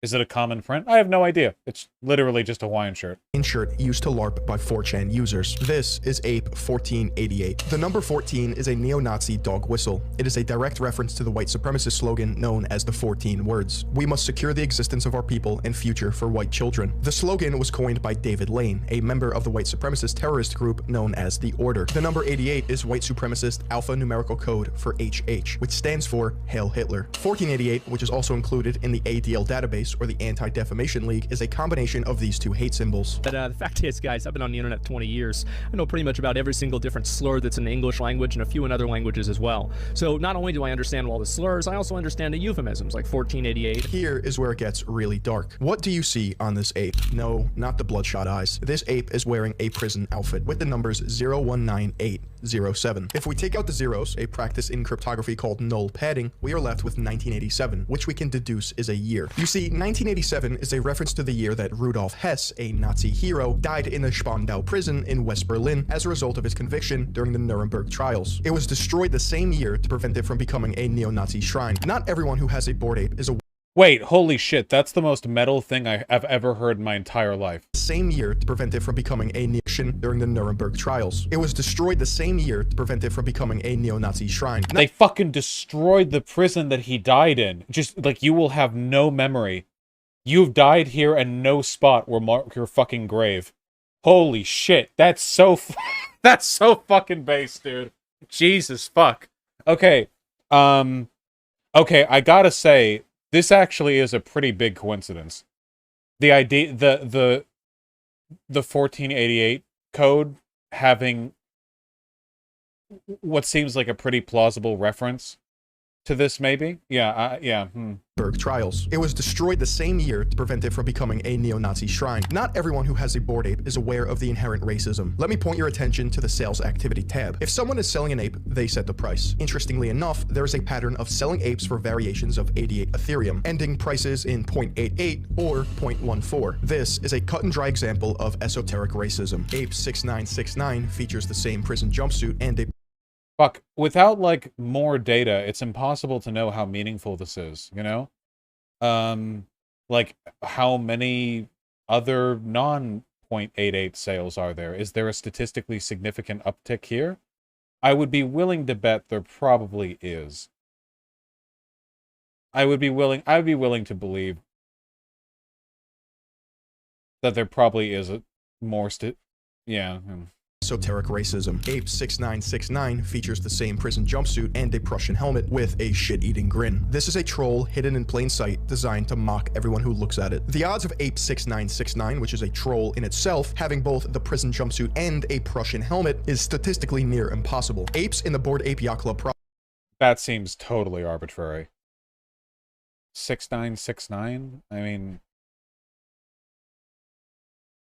Is it a common print? I have no idea. It's literally just a Hawaiian shirt. Shirt used to LARP by 4chan users. This is Ape 1488. The number 14 is a neo-Nazi dog whistle. It is a direct reference to the white supremacist slogan known as the 14 words. We must secure the existence of our people and future for white children. The slogan was coined by David Lane, a member of the white supremacist terrorist group known as the Order. The number 88 is white supremacist alphanumerical code for HH, which stands for Hail Hitler. 1488, which is also included in the ADL database or the Anti-Defamation League, is a combination of these two hate symbols. But the fact is, guys, I've been on the internet 20 years. I know pretty much about every single different slur that's in the English language and a few in other languages as well. So not only do I understand all the slurs, I also understand the euphemisms like 1488. Here is where it gets really dark. What do you see on this ape? No, not the bloodshot eyes. This ape is wearing a prison outfit with the numbers 019807. If we take out the zeros, a practice in cryptography called null padding, we are left with 1987, which we can deduce is a year. You see, 1987 is a reference to the year that Rudolf Hess, a Nazi hero, died in the Spandau prison in West Berlin as a result of his conviction during the Nuremberg trials. It was destroyed the same year to prevent it from becoming a neo-Nazi shrine. Not everyone who has a Bored Ape is a... Wait, holy shit, that's the most metal thing I've ever heard in my entire life. Same year to prevent it from becoming a nation during the Nuremberg trials. It was destroyed the same year to prevent it from becoming a neo-Nazi shrine. They fucking destroyed the prison that he died in. Just, like, you will have no memory. You've died here and no spot will mark your fucking grave. Holy shit, that's so that's so fucking base, dude. Jesus fuck. Okay, okay, I gotta say, this actually is a pretty big coincidence. The idea, the 1488 code having what seems like a pretty plausible reference to this, maybe? Yeah, trials. It was destroyed the same year to prevent it from becoming a neo-Nazi shrine. Not everyone who has a Bored Ape is aware of the inherent racism. Let me point your attention to the sales activity tab. If someone is selling an ape, they set the price. Interestingly enough, there is a pattern of selling apes for variations of 88 Ethereum, ending prices in 0.88 or 0.14. This is a cut and dry example of esoteric racism. Ape 6969 features the same prison jumpsuit and a... Fuck, without, like, more data, it's impossible to know how meaningful this is, you know? Like, how many other non-0.88 sales are there? Is there a statistically significant uptick here? I would be willing to bet there probably is. I would be willing to believe that there probably is more yeah. Esoteric racism. Ape 6969 features the same prison jumpsuit and a Prussian helmet with a shit-eating grin. This is a troll hidden in plain sight designed to mock everyone who looks at it. The odds of Ape 6969, which is a troll in itself, having both the prison jumpsuit and a Prussian helmet is statistically near impossible. Apes in the Bored Ape Yacht Club That seems totally arbitrary. 6969? I mean...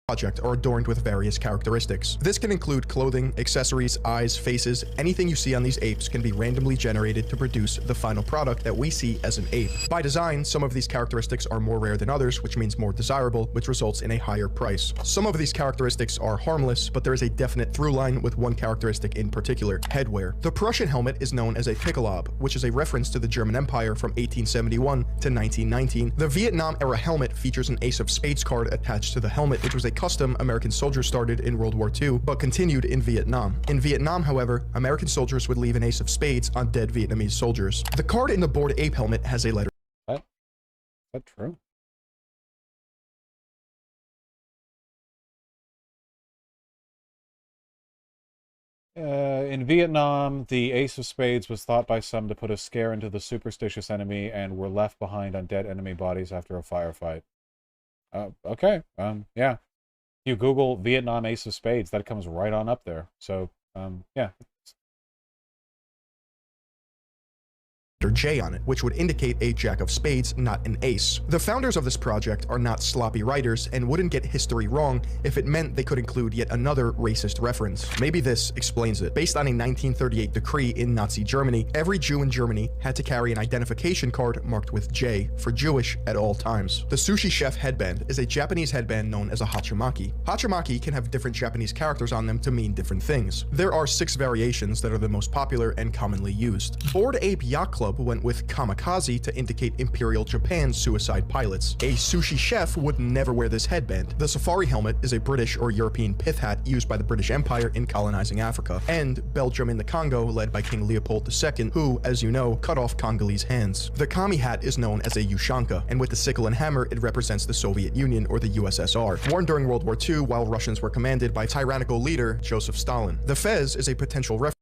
project are adorned with various characteristics. This can include clothing, accessories, eyes, faces. Anything you see on these apes can be randomly generated to produce the final product that we see as an ape. By design, some of these characteristics are more rare than others, which means more desirable, which results in a higher price. Some of these characteristics are harmless, but there is a definite through line with one characteristic in particular: headwear. The Prussian helmet is known as a Pickelob, which is a reference to the German Empire from 1871 to 1919. The Vietnam-era helmet features an Ace of Spades card attached to the helmet, which was a custom American soldiers started in World War II, but continued in Vietnam. In Vietnam, however, American soldiers would leave an Ace of Spades on dead Vietnamese soldiers. The card in the Bored Ape helmet has a letter. What? Is that true? In Vietnam, the Ace of Spades was thought by some to put a scare into the superstitious enemy and were left behind on dead enemy bodies after a firefight. Okay, yeah. You Google Vietnam Ace of Spades, that comes right on up there. So, yeah. J on it, which would indicate a Jack of Spades, not an ace. The founders of this project are not sloppy writers and wouldn't get history wrong if it meant they could include yet another racist reference. Maybe this explains it. Based on a 1938 decree in Nazi Germany, every Jew in Germany had to carry an identification card marked with J for Jewish at all times. The sushi chef headband is a Japanese headband known as a hachimaki. Hachimaki can have different Japanese characters on them to mean different things. There are 6 variations that are the most popular and commonly used. Bored Ape Yacht Club went with kamikaze to indicate Imperial Japan's suicide pilots. A sushi chef would never wear this headband. The safari helmet is a British or European pith hat used by the British Empire in colonizing Africa, and Belgium in the Congo led by King Leopold II, who, as you know, cut off Congolese hands. The kami hat is known as a ushanka, and with the sickle and hammer it represents the Soviet Union or the USSR, worn during World War II while Russians were commanded by tyrannical leader Joseph Stalin. The fez is a potential reference.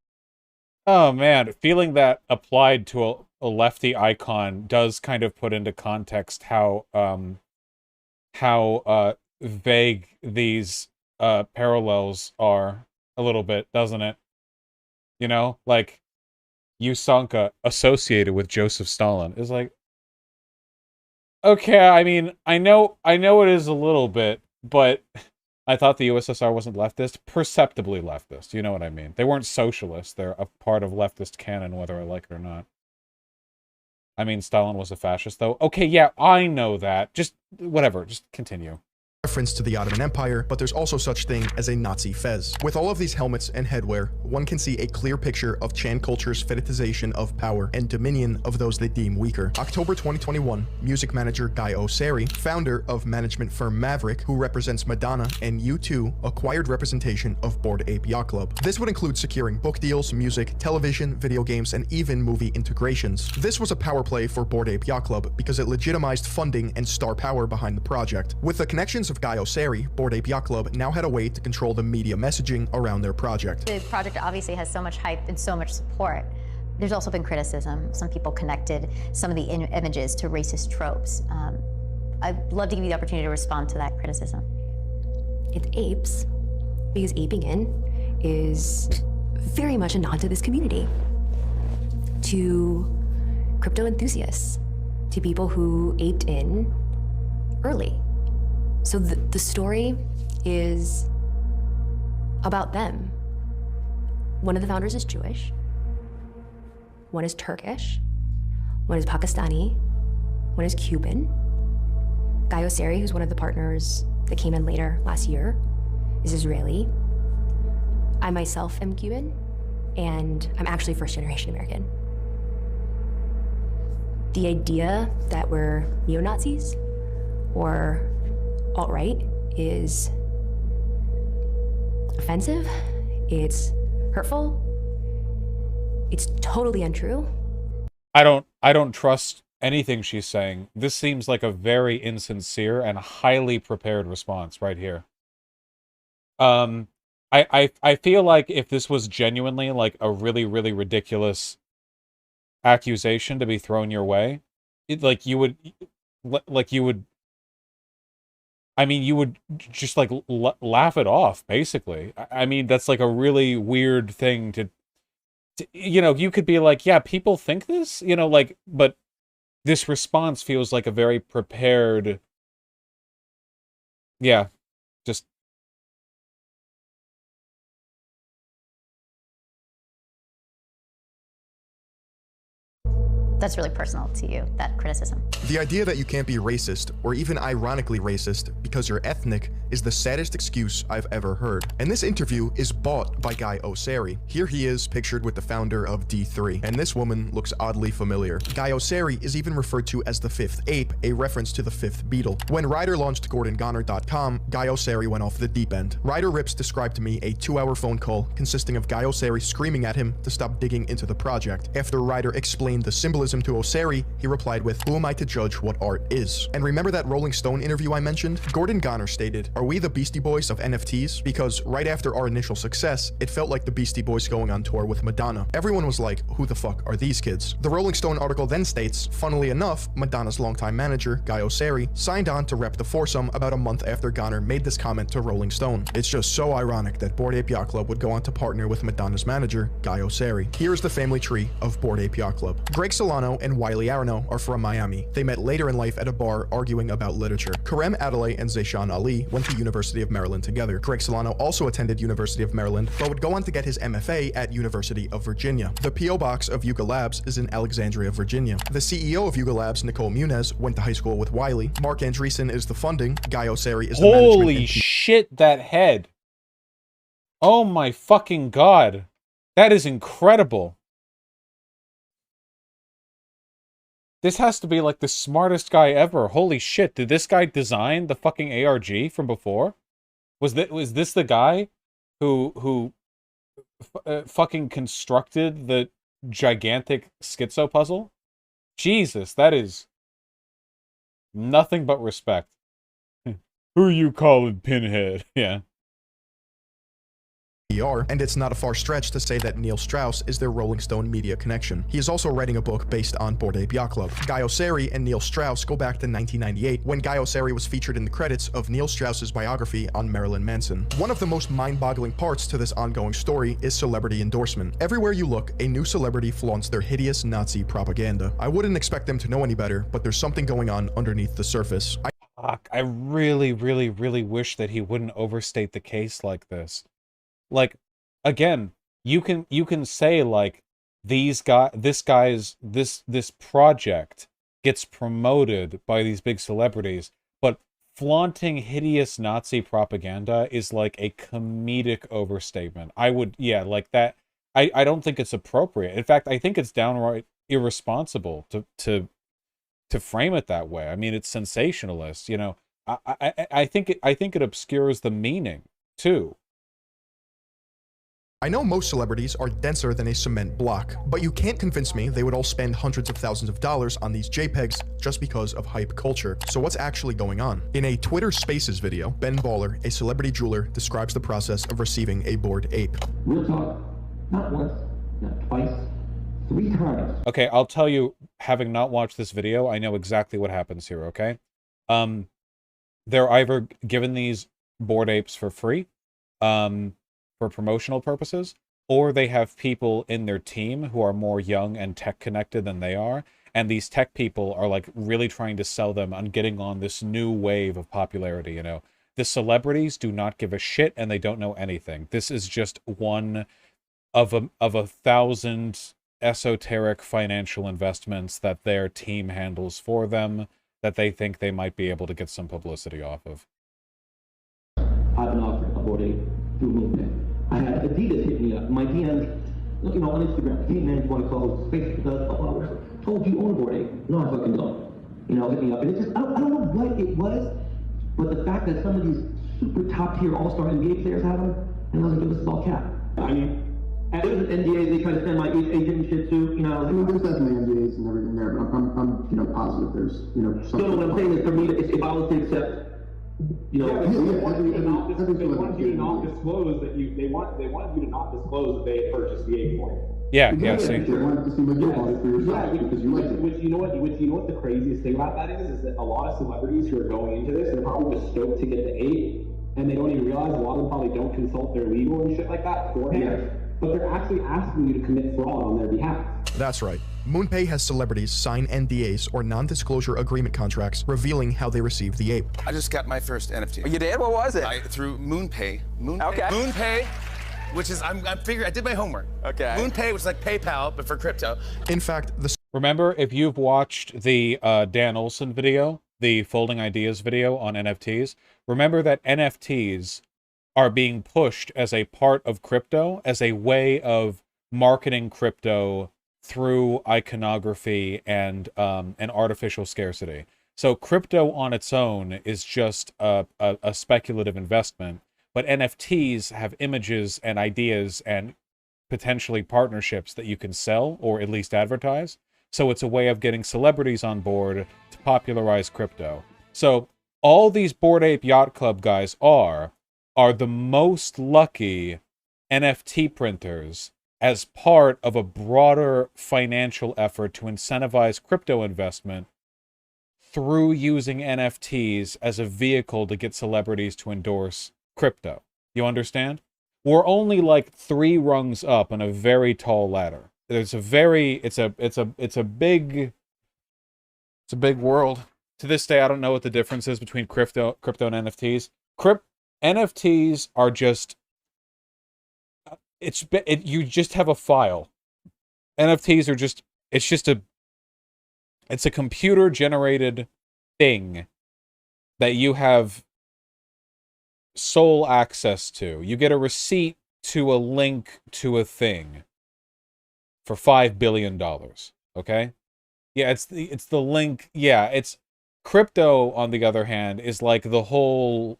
Oh man, feeling that applied to a lefty icon does kind of put into context how vague these parallels are a little bit, doesn't it? You know, like Yusanka associated with Joseph Stalin is like, okay, I mean, I know it is a little bit, but I thought the USSR wasn't leftist. Perceptibly leftist, you know what I mean. They weren't socialists. They're a part of leftist canon, whether I like it or not. I mean, Stalin was a fascist, though. Okay, yeah, I know that. Just, whatever, just continue. Reference to the Ottoman Empire, but there's also such thing as a Nazi fez. With all of these helmets and headwear, one can see a clear picture of Chan culture's fetishization of power and dominion of those they deem weaker. October 2021, music manager Guy Oseri, founder of management firm Maverick, who represents Madonna and U2, acquired representation of Bored Ape Yacht Club. This would include securing book deals, music, television, video games, and even movie integrations. This was a power play for Bored Ape Yacht Club because it legitimized funding and star power behind the project. With the connections of Guy Oseri, Bored Ape Yacht Club now had a way to control the media messaging around their project. The project obviously has so much hype and so much support. There's also been criticism. Some people connected some of the images to racist tropes. I'd love to give you the opportunity to respond to that criticism. It's apes, because aping in is very much a nod to this community, to crypto enthusiasts, to people who aped in early. So the story is about them. One of the founders is Jewish, one is Turkish, one is Pakistani, one is Cuban. Guy Oseri, who's one of the partners that came in later last year, is Israeli. I myself am Cuban, and I'm actually first-generation American. The idea that we're neo-Nazis or alt-right is offensive, it's hurtful, it's totally untrue. I don't trust anything she's saying. This seems like a very insincere and highly prepared response right here. I feel like if this was genuinely like a really, really ridiculous accusation to be thrown your way, you would I mean, you would just like laugh it off, basically. I mean, that's like a really weird thing to, you know, you could be like, yeah, people think this, you know, like, but this response feels like a very prepared, yeah, just. That's really personal to you, that criticism. The idea that you can't be racist, or even ironically racist, because you're ethnic is the saddest excuse I've ever heard. And this interview is bought by Guy Osseri. Here he is, pictured with the founder of D3, and this woman looks oddly familiar. Guy Osseri is even referred to as the fifth ape, a reference to the fifth Beatle. When Ryder launched GordonGoner.com, Guy Osseri went off the deep end. Ryder Rips described to me a 2-hour phone call consisting of Guy Osseri screaming at him to stop digging into the project. After Ryder explained the symbolism to Osseri, he replied with, "Who am I to judge what art is?" And remember that Rolling Stone interview I mentioned? Gordon Goner stated, "Are we the Beastie Boys of NFTs? Because right after our initial success, it felt like the Beastie Boys going on tour with Madonna. Everyone was like, who the fuck are these kids?" The Rolling Stone article then states, funnily enough, Madonna's longtime manager, Guy Osseri, signed on to rep the foursome about a month after Goner made this comment to Rolling Stone. It's just so ironic that Bored Ape Yacht Club would go on to partner with Madonna's manager, Guy Osseri. Here's the family tree of Bored Ape Yacht Club. Greg Solano and Wiley Arano are from Miami. They met later in life at a bar arguing about literature. Karem Adelaide and Zayshan Ali went to University of Maryland together. Greg Solano also attended University of Maryland, but would go on to get his MFA at University of Virginia. The P.O. Box of Yuga Labs is in Alexandria, Virginia. The CEO of Yuga Labs, Nicole Muniz, went to high school with Wiley. Mark Andreessen is the funding. Guy Osseri is the management. Holy shit, that head. Oh my fucking god. That is incredible. This has to be like the smartest guy ever. Holy shit, did this guy design the fucking ARG from before? Was this the guy who fucking constructed the gigantic schizo puzzle? Jesus, that is nothing but respect. Who are you calling Pinhead? Yeah. And it's not a far stretch to say that Neil Strauss is their Rolling Stone media connection. He is also writing a book based on Bored Ape Yacht Club. Guy Osseri and Neil Strauss go back to 1998, when Guy Osseri was featured in the credits of Neil Strauss's biography on Marilyn Manson. One of the most mind-boggling parts to this ongoing story is celebrity endorsement. Everywhere you look, a new celebrity flaunts their hideous Nazi propaganda. I wouldn't expect them to know any better, but there's something going on underneath the surface. I really, really, really wish that he wouldn't overstate the case like this. Like, again, you can say like this project gets promoted by these big celebrities, but flaunting hideous Nazi propaganda is like a comedic overstatement. Like that. I don't think it's appropriate. In fact, I think it's downright irresponsible to frame it that way. I mean, it's sensationalist. You know, I think it obscures the meaning too. I know most celebrities are denser than a cement block, but you can't convince me they would all spend hundreds of thousands of dollars on these JPEGs just because of hype culture. So what's actually going on? In a Twitter Spaces video, Ben Baller, a celebrity jeweler, describes the process of receiving a Bored Ape. Real talk. Not once, not twice, 3 times. Okay, I'll tell you, having not watched this video, I know exactly what happens here, okay? They're either given these Bored Apes for free, for promotional purposes, or they have people in their team who are more young and tech connected than they are, and these tech people are like really trying to sell them on getting on this new wave of popularity. You know, the celebrities do not give a shit and they don't know anything. This is just one of a 1,000 esoteric financial investments that their team handles for them, that they think they might be able to get some publicity off of. I've been offered a Bored Ape through movement. I had Adidas hit me up, my DMs, you know, on Instagram. Hey man, you want to close? Facebook does. Oh, I told you own a Bored Ape. No, I fucking don't. You know, hit me up. And it's just, I don't know what it was, but the fact that some of these super top tier all-star NBA players have them, and I was like, this is all cap. I mean, at the NDAs, they try to send my agent and shit too, you know. I mean, there's definitely NDAs and everything there, but I'm you know, positive there's, you know, something. No, what I'm saying is for me, if I was to accept You know, they wanted you to not disclose that they wanted you to not disclose that they had purchased the ape for you. Yeah, yeah, see. They wanted to seem like you bought it for yourself because you liked it. Which you know what the craziest thing about that is that a lot of celebrities who are going into this, they're probably just stoked to get the ape, and they don't even realize a lot of them probably don't consult their legal and shit like that beforehand. But they're actually asking you to commit fraud on their behalf. That's right. MoonPay has celebrities sign NDAs or non-disclosure agreement contracts revealing how they received the ape. I just got my first NFT. Oh, you did? What was it? Through MoonPay. Okay. MoonPay, which is I did my homework. Okay. MoonPay was like PayPal but for crypto. In fact, Remember, if you've watched the Dan Olson video, the Folding Ideas video on NFTs, remember that NFTs are being pushed as a part of crypto, as a way of marketing crypto through iconography and artificial scarcity. So crypto on its own is just a speculative investment, but NFTs have images and ideas and potentially partnerships that you can sell or at least advertise. So it's a way of getting celebrities on board to popularize crypto. So all these Bored Ape Yacht Club guys are the most lucky NFT printers as part of a broader financial effort to incentivize crypto investment through using NFTs as a vehicle to get celebrities to endorse crypto. You understand? We're only like 3 rungs up on a very tall ladder. It's a big world. To this day, I don't know what the difference is between crypto and NFTs. NFTs are just you just have a file. NFTs are just it's a computer generated thing that you have sole access to. You get a receipt to a link to a thing for $5 billion. Okay? Yeah, it's the link. Yeah, it's crypto, on the other hand, is like the whole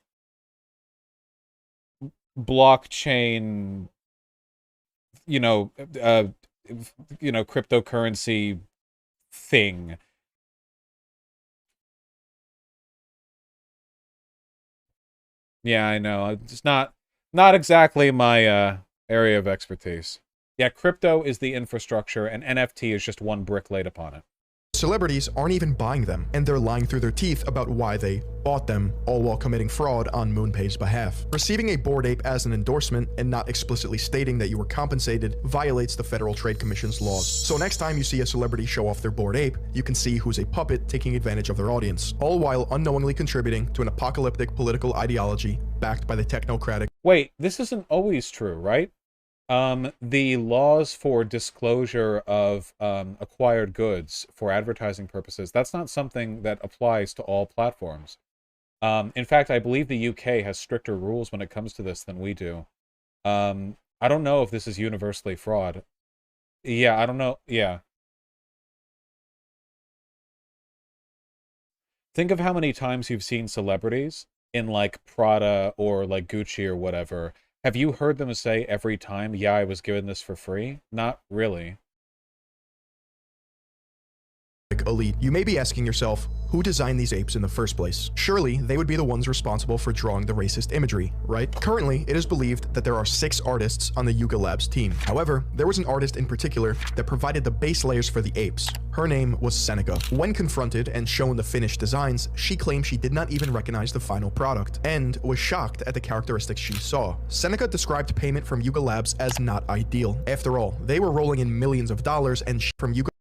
blockchain, cryptocurrency thing. Yeah, I know. It's not exactly my area of expertise. Yeah, crypto is the infrastructure, and NFT is just one brick laid upon it. Celebrities aren't even buying them, and they're lying through their teeth about why they bought them, all while committing fraud on MoonPay's behalf. Receiving a Bored Ape as an endorsement and not explicitly stating that you were compensated violates the Federal Trade Commission's laws. So next time you see a celebrity show off their Bored Ape, you can see who's a puppet taking advantage of their audience, all while unknowingly contributing to an apocalyptic political ideology backed by the technocratic. Wait, this isn't always true, right? The laws for disclosure of acquired goods for advertising purposes, that's not something that applies to all platforms. In fact, I believe the UK has stricter rules when it comes to this than we do. I don't know if this is universally fraud. Yeah, I don't know. Yeah. Think of how many times you've seen celebrities in like Prada or like Gucci or whatever. Have you heard them say every time, yeah, I was given this for free? Not really. Elite. You may be asking yourself, who designed these apes in the first place? Surely they would be the ones responsible for drawing the racist imagery, right? Currently, it is believed that there are 6 artists on the Yuga Labs team. However, there was an artist in particular that provided the base layers for the apes. Her name was Seneca. When confronted and shown the finished designs, she claimed she did not even recognize the final product and was shocked at the characteristics she saw. Seneca described payment from Yuga Labs as not ideal. After all, they were rolling in millions of dollars, and from Yuga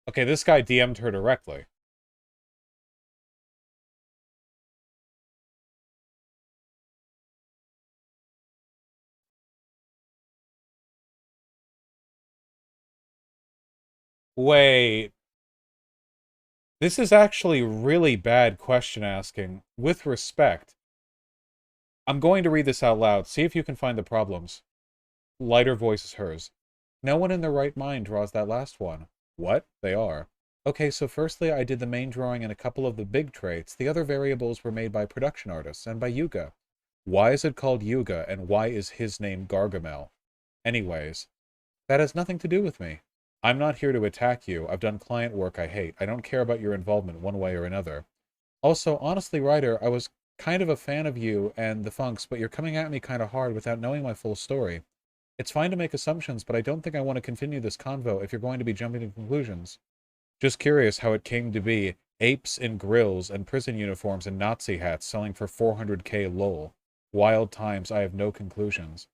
Okay, this guy DM'd her directly. Wait. This is actually really bad question asking. With respect. I'm going to read this out loud. See if you can find the problems. Lighter voice is hers. No one in their right mind draws that last one. What? They are. Okay, so firstly I did the main drawing and a couple of the big traits. The other variables were made by production artists and by Yuga. Why is it called Yuga, and why is his name Gargamel? Anyways, that has nothing to do with me. I'm not here to attack you. I've done client work I hate. I don't care about your involvement one way or another. Also, honestly, Ryder, I was kind of a fan of you and the Funks, but you're coming at me kind of hard without knowing my full story. It's fine to make assumptions, but I don't think I want to continue this convo if you're going to be jumping to conclusions. Just curious how it came to be apes in grills and prison uniforms and Nazi hats selling for 400k lol. Wild times, I have no conclusions.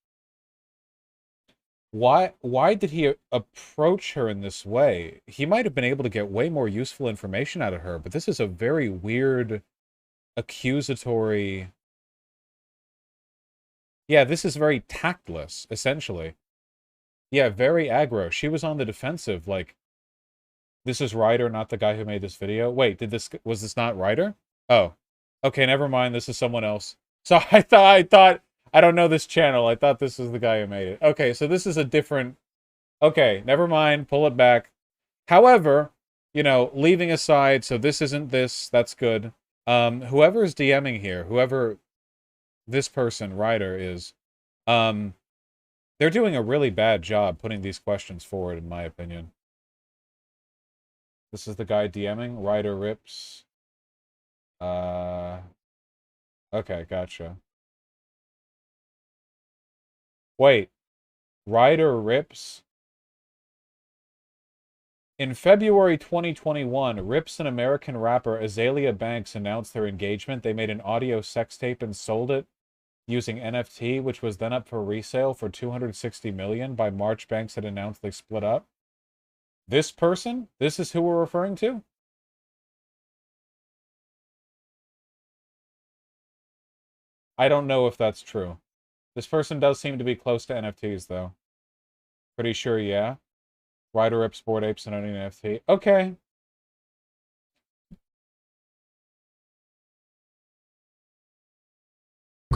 Why did he approach her in this way? He might have been able to get way more useful information out of her, but this is a very weird, accusatory... Yeah, this is very tactless, essentially. Yeah, very aggro. She was on the defensive, like, this is Ryder, not the guy who made this video. Wait, was this not Ryder? Oh. Okay, never mind, this is someone else. So I thought, I don't know this channel. I thought this was the guy who made it. Okay, so this is a different... Okay, never mind, pull it back. However, you know, leaving aside, so this isn't this, that's good. Whoever's DMing here, whoever this person, Ryder, is, they're doing a really bad job putting these questions forward, in my opinion. This is the guy DMing, Ryder Rips. Okay, gotcha. Wait, Ryder Rips? In February 2021, Rips and American rapper Azalea Banks announced their engagement. They made an audio sex tape and sold it using NFT, which was then up for resale for $260 million. By March, Banks had announced they split up. This person? This is who we're referring to? I don't know if that's true. This person does seem to be close to NFTs, though. Pretty sure, yeah. Ryder Rips, Bored Apes, and owning an NFT. Okay.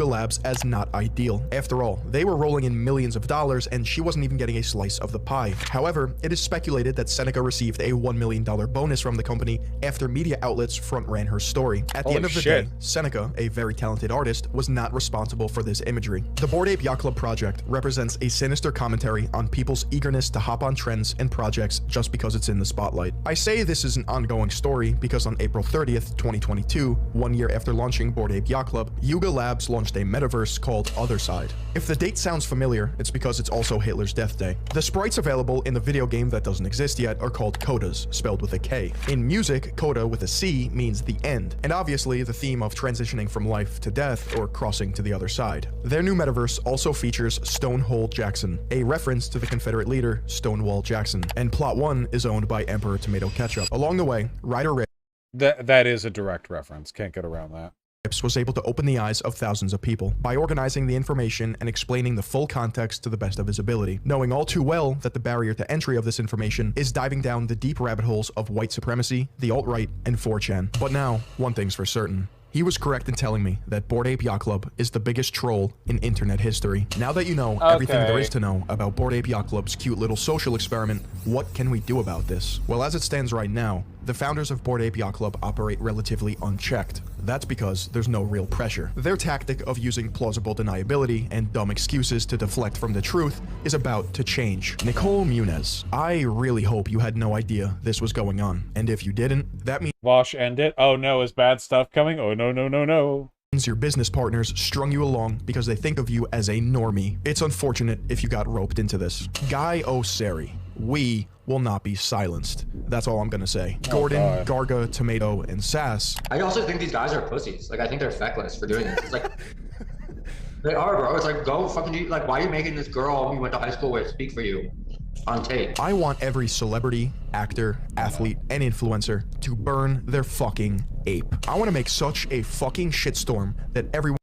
Labs as not ideal. After all, they were rolling in millions of dollars and she wasn't even getting a slice of the pie. However, it is speculated that Seneca received a $1 million bonus from the company after media outlets front-ran her story. At the end of the day, Seneca, a very talented artist, was not responsible for this imagery. The Bored Ape Yacht Club project represents a sinister commentary on people's eagerness to hop on trends and projects just because it's in the spotlight. I say this is an ongoing story because on April 30th, 2022, 1 year after launching Bored Ape Yacht Club, Yuga Labs launched a metaverse called Other Side. If the date sounds familiar, it's because it's also Hitler's death day. The sprites available in the video game that doesn't exist yet are called codas, spelled with a K. In music, coda with a C means the end, and obviously the theme of transitioning from life to death or crossing to the other side. Their new metaverse also features Stonewall Jackson, a reference to the Confederate leader Stonewall Jackson, and Plot 1 is owned by Emperor Tomato Ketchup. Along the way, Ryder Rips that is a direct reference. Can't get around that. Was able to open the eyes of thousands of people by organizing the information and explaining the full context to the best of his ability, knowing all too well that the barrier to entry of this information is diving down the deep rabbit holes of white supremacy, the alt-right, and 4chan. But now, one thing's for certain. He was correct in telling me that Bored Ape Yacht Club is the biggest troll in internet history. Now that you know everything there is to know about Bored Ape Yacht Club's cute little social experiment, what can we do about this? Well, as it stands right now, the founders of Bored Ape Yacht Club operate relatively unchecked. That's because there's no real pressure. Their tactic of using plausible deniability and dumb excuses to deflect from the truth is about to change. Nicole Muniz, I really hope you had no idea this was going on. And if you didn't, that means Vaush, end it. Oh no, is bad stuff coming? Oh no, no, no, no. Your business partners strung you along because they think of you as a normie. It's unfortunate if you got roped into this. Guy O'Sari, we will not be silenced. That's all I'm gonna say. Gordon, Garga, Tomato, and Sass. I also think these guys are pussies. Like, I think they're feckless for doing this. It's like, they are, bro. It's like, go fucking do, like, why are you making this girl you went to high school with speak for you on tape? I want every celebrity, actor, athlete, and influencer to burn their fucking ape. I want to make such a fucking shitstorm that everyone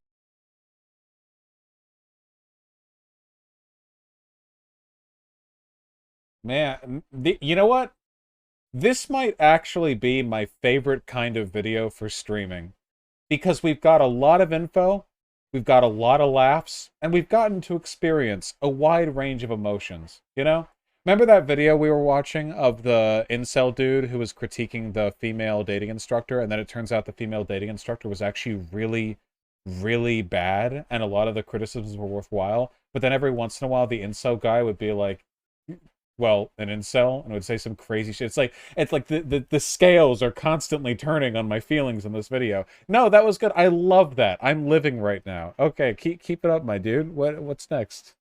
Man, you know what? This might actually be my favorite kind of video for streaming. Because we've got a lot of info, we've got a lot of laughs, and we've gotten to experience a wide range of emotions, you know? Remember that video we were watching of the incel dude who was critiquing the female dating instructor, and then it turns out the female dating instructor was actually really, really bad and a lot of the criticisms were worthwhile, but then every once in a while the incel guy would be like, well, an incel, and would say some crazy shit. It's like the scales are constantly turning on my feelings in this video. No, that was good. I love that. I'm living right now. Okay, keep it up, my dude. What's next?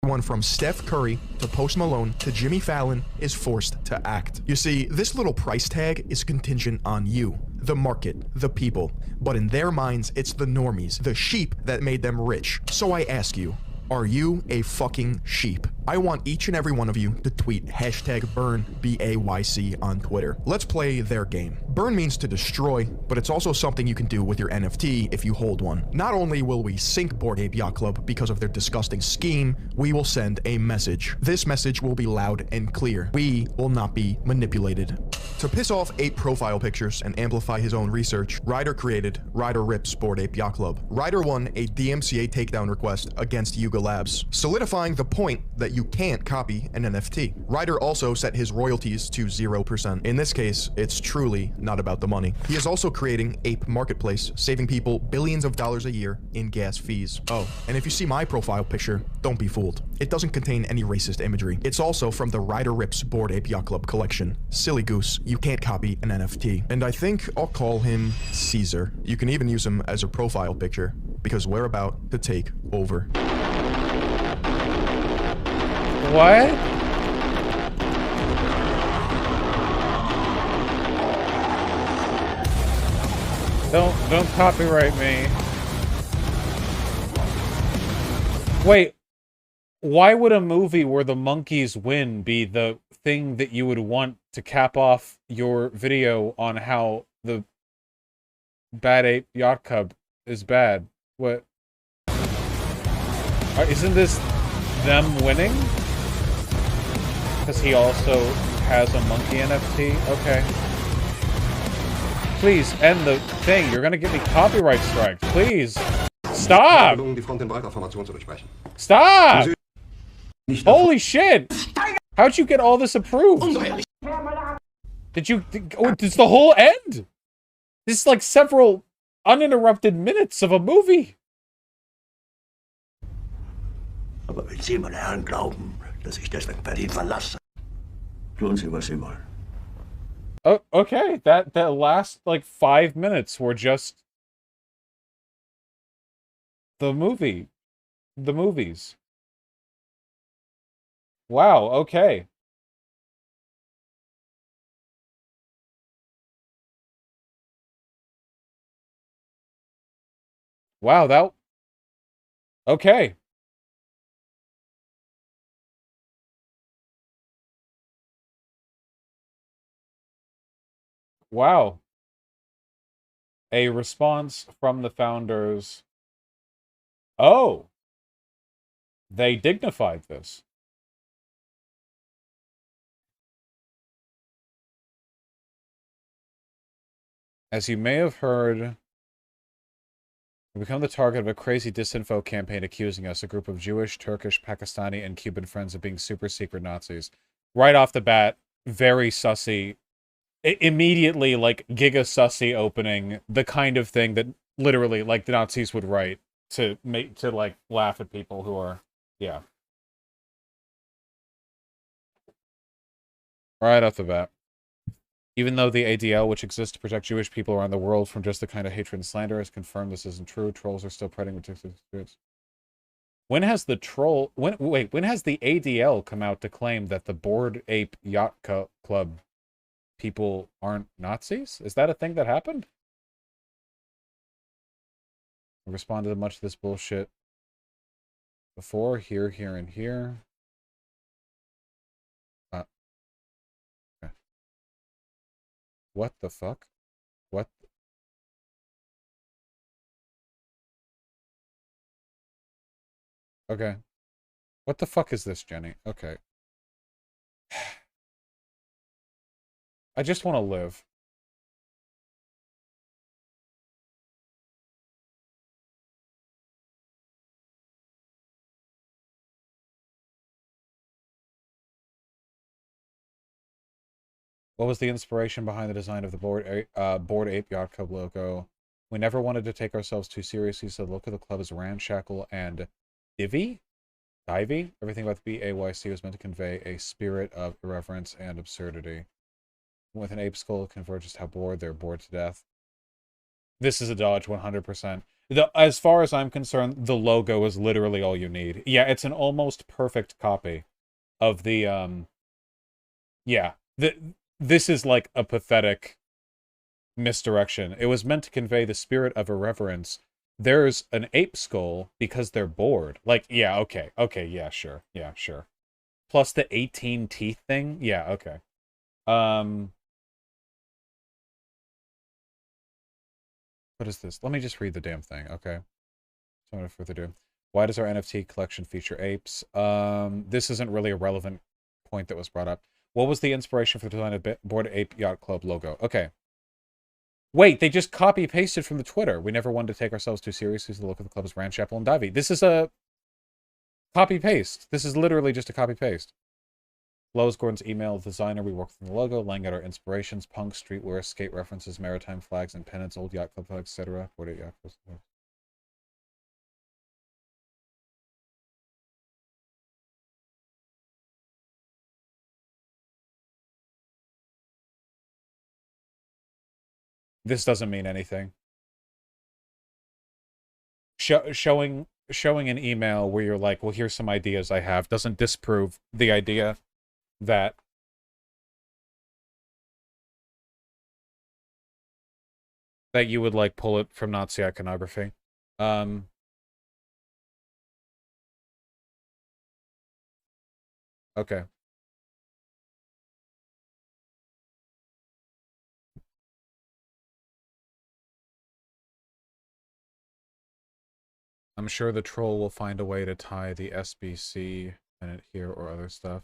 One from Steph Curry to Post Malone to Jimmy Fallon is forced to act. You see, this little price tag is contingent on you, the market, the people. But in their minds, it's the normies, the sheep that made them rich. So I ask you, are you a fucking sheep? I want each and every one of you to tweet hashtag burn, BAYC on Twitter. Let's play their game. Burn means to destroy, but it's also something you can do with your NFT if you hold one. Not only will we sink Bored Ape Yacht Club because of their disgusting scheme, we will send a message. This message will be loud and clear. We will not be manipulated. To piss off 8 profile pictures and amplify his own research, Ryder created Ryder Rips Bored Ape Yacht Club. Ryder won a DMCA takedown request against Yuga Labs, solidifying the point that you can't copy an NFT. Ryder also set his royalties to 0%. In this case, it's truly not about the money. He is also creating Ape Marketplace, saving people billions of dollars a year in gas fees. Oh, and if you see my profile picture, don't be fooled. It doesn't contain any racist imagery. It's also from the Ryder Rips Bored Ape Yacht Club collection. Silly goose, you can't copy an NFT. And I think I'll call him Caesar. You can even use him as a profile picture, because we're about to take over. What? Don't copyright me. Wait, why would a movie where the monkeys win be the thing that you would want to cap off your video on how the Bad Ape Yacht Club is bad? What? Isn't this them winning? Because he also has a monkey NFT? Okay. Please end the thing. You're gonna get me copyright strikes. Please. Stop! Stop! Holy shit! How'd you get all this approved? Does the whole end? This is like several uninterrupted minutes of a movie. Aber wenn Sie, meine Herren, glauben, dass ich deswegen Berlin verlasse, tun Sie, was Sie wollen. Oh, okay. That last like 5 minutes were just the movie, the movies. Wow. Okay. Wow. That. Okay. Wow. A response from the founders. Oh. They dignified this. As you may have heard, we become the target of a crazy disinfo campaign accusing us, a group of Jewish, Turkish, Pakistani, and Cuban friends, of being super secret Nazis. Right off the bat, very sussy. Immediately, like, giga sussy opening, the kind of thing that literally, like, the Nazis would write to like, laugh at people who are, yeah. Right off the bat. Even though the ADL, which exists to protect Jewish people around the world from just the kind of hatred and slander, has confirmed this isn't true, trolls are still spreading ridiculous spirits. When has the when has the ADL come out to claim that the Bored Ape Yacht Club people aren't Nazis? Is that a thing that happened? I responded to much of this bullshit before, here, and here. Okay. What the fuck? What? Okay. What the fuck is this, Jenny? Okay. I just want to live. What was the inspiration behind the design of the Bored Ape Yacht Club logo? We never wanted to take ourselves too seriously, so the look of the club is ramshackle and divvy? Divey? Everything about the BAYC was meant to convey a spirit of irreverence and absurdity. With an ape skull, it converges how bored they're bored to death. This is a dodge, 100%. As far as I'm concerned, the logo is literally all you need. Yeah, it's an almost perfect copy of the, yeah. This is like a pathetic misdirection. It was meant to convey the spirit of irreverence. There's an ape skull because they're bored. Like, yeah, okay. Okay, yeah, sure. Yeah, sure. Plus the 18 teeth thing? Yeah, okay. What is this? Let me just read the damn thing, okay? So without further ado. Why does our NFT collection feature apes? This isn't really a relevant point that was brought up. What was the inspiration for the design of Bored Ape Yacht Club logo? Okay. Wait, they just copy-pasted from the Twitter. We never wanted to take ourselves too seriously, so the look of the club is Ramshackle and Divey. This is a copy-paste. This is literally just a copy-paste. Lowe's Gordon's email designer. We worked on the logo, laying out our inspirations, punk, streetwear, skate references, maritime flags and pennants, old yacht club flags, etc. Bored Ape Yacht Club. This doesn't mean anything. Showing an email where you're like, well, here's some ideas I have, doesn't disprove the idea that you would, like, pull it from Nazi iconography. Okay. I'm sure the troll will find a way to tie the SBC in it here or other stuff.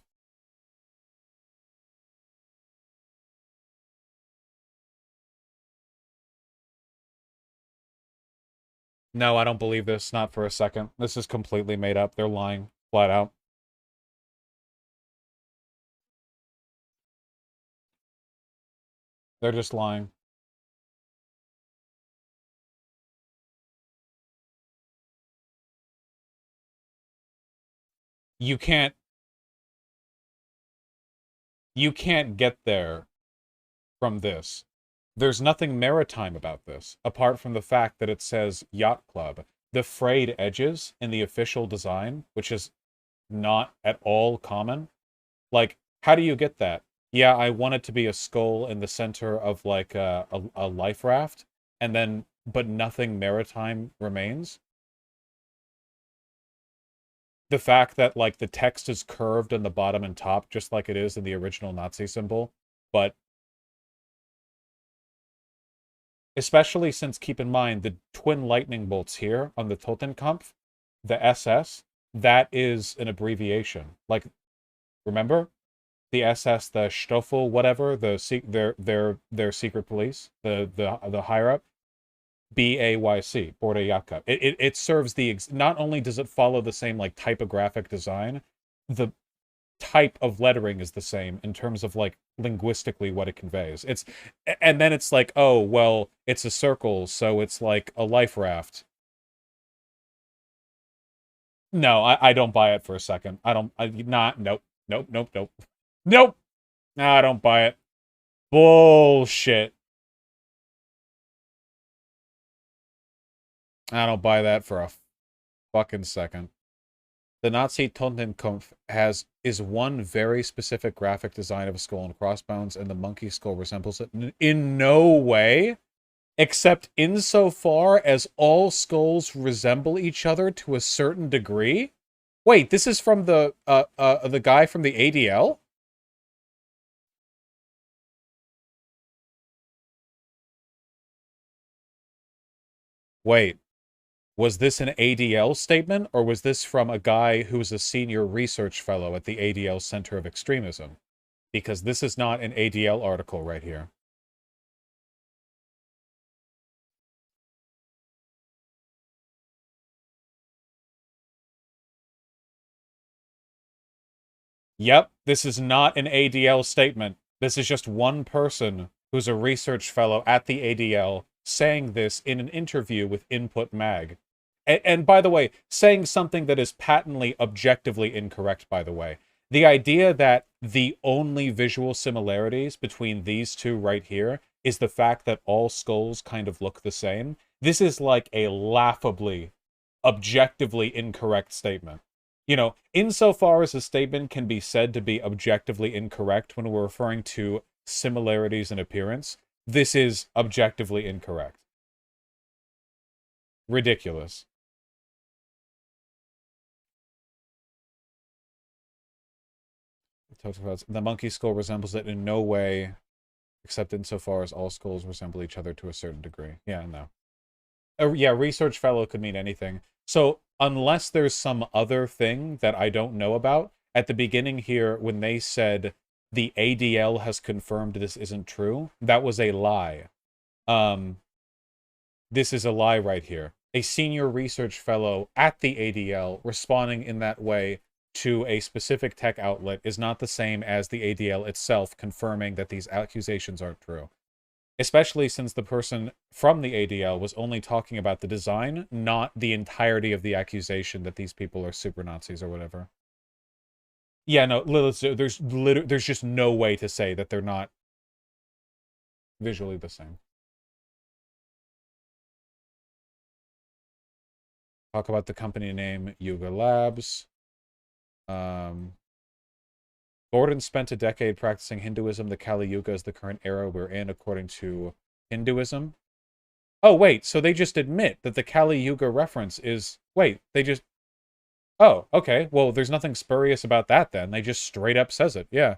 No, I don't believe this, not for a second. This is completely made up. They're lying, flat out. They're just lying. You can't get there from this. There's nothing maritime about this, apart from the fact that it says Yacht Club. The frayed edges in the official design, which is not at all common. Like, how do you get that? Yeah, I want it to be a skull in the center of, like, a life raft, and then, but nothing maritime remains. The fact that, like, the text is curved in the bottom and top, just like it is in the original Nazi symbol, but especially since, keep in mind, the twin lightning bolts here on the Totenkampf, the SS, that is an abbreviation. Like, remember? The SS, the Stoffel, whatever, their secret police, the higher up, BAYC, Bored Ape Yacht Club. It serves the, not only does it follow the same, like, typographic design, the type of lettering is the same in terms of, like, linguistically what it conveys. And then it's like, oh, well, it's a circle, so it's like a life raft. No, I don't buy it for a second. Nope. Nope! No, I don't buy it. Bullshit. I don't buy that for a fucking second. The Nazi Totenkampf is one very specific graphic design of a skull and crossbones, and the monkey skull resembles it in no way, except insofar as all skulls resemble each other to a certain degree. Wait, this is from the guy from the ADL? Wait. Was this an ADL statement, or was this from a guy who's a senior research fellow at the ADL Center of Extremism? Because this is not an ADL article right here. Yep, this is not an ADL statement. This is just one person who's a research fellow at the ADL saying this in an interview with Input Mag. And by the way, saying something that is patently objectively incorrect, by the way. The idea that the only visual similarities between these two right here is the fact that all skulls kind of look the same. This is like a laughably, objectively incorrect statement. You know, insofar as a statement can be said to be objectively incorrect when we're referring to similarities in appearance, this is objectively incorrect. Ridiculous. The monkey skull resembles it in no way, except insofar as all skulls resemble each other to a certain degree. Yeah, no. Yeah, research fellow could mean anything. So, unless there's some other thing that I don't know about, at the beginning here, when they said the ADL has confirmed this isn't true, that was a lie. This is a lie right here. A senior research fellow at the ADL responding in that way to a specific tech outlet is not the same as the ADL itself confirming that these accusations aren't true. Especially since the person from the ADL was only talking about the design, not the entirety of the accusation that these people are super Nazis or whatever. Yeah, no, there's just no way to say that they're not visually the same. Talk about the company name, Yuga Labs. Gordon spent a decade practicing Hinduism. The Kali Yuga is the current era we're in, according to Hinduism. Oh, wait, so they just admit that the Kali Yuga reference is... Wait, they just... Oh, okay, well, there's nothing spurious about that then. They just straight up says it, yeah.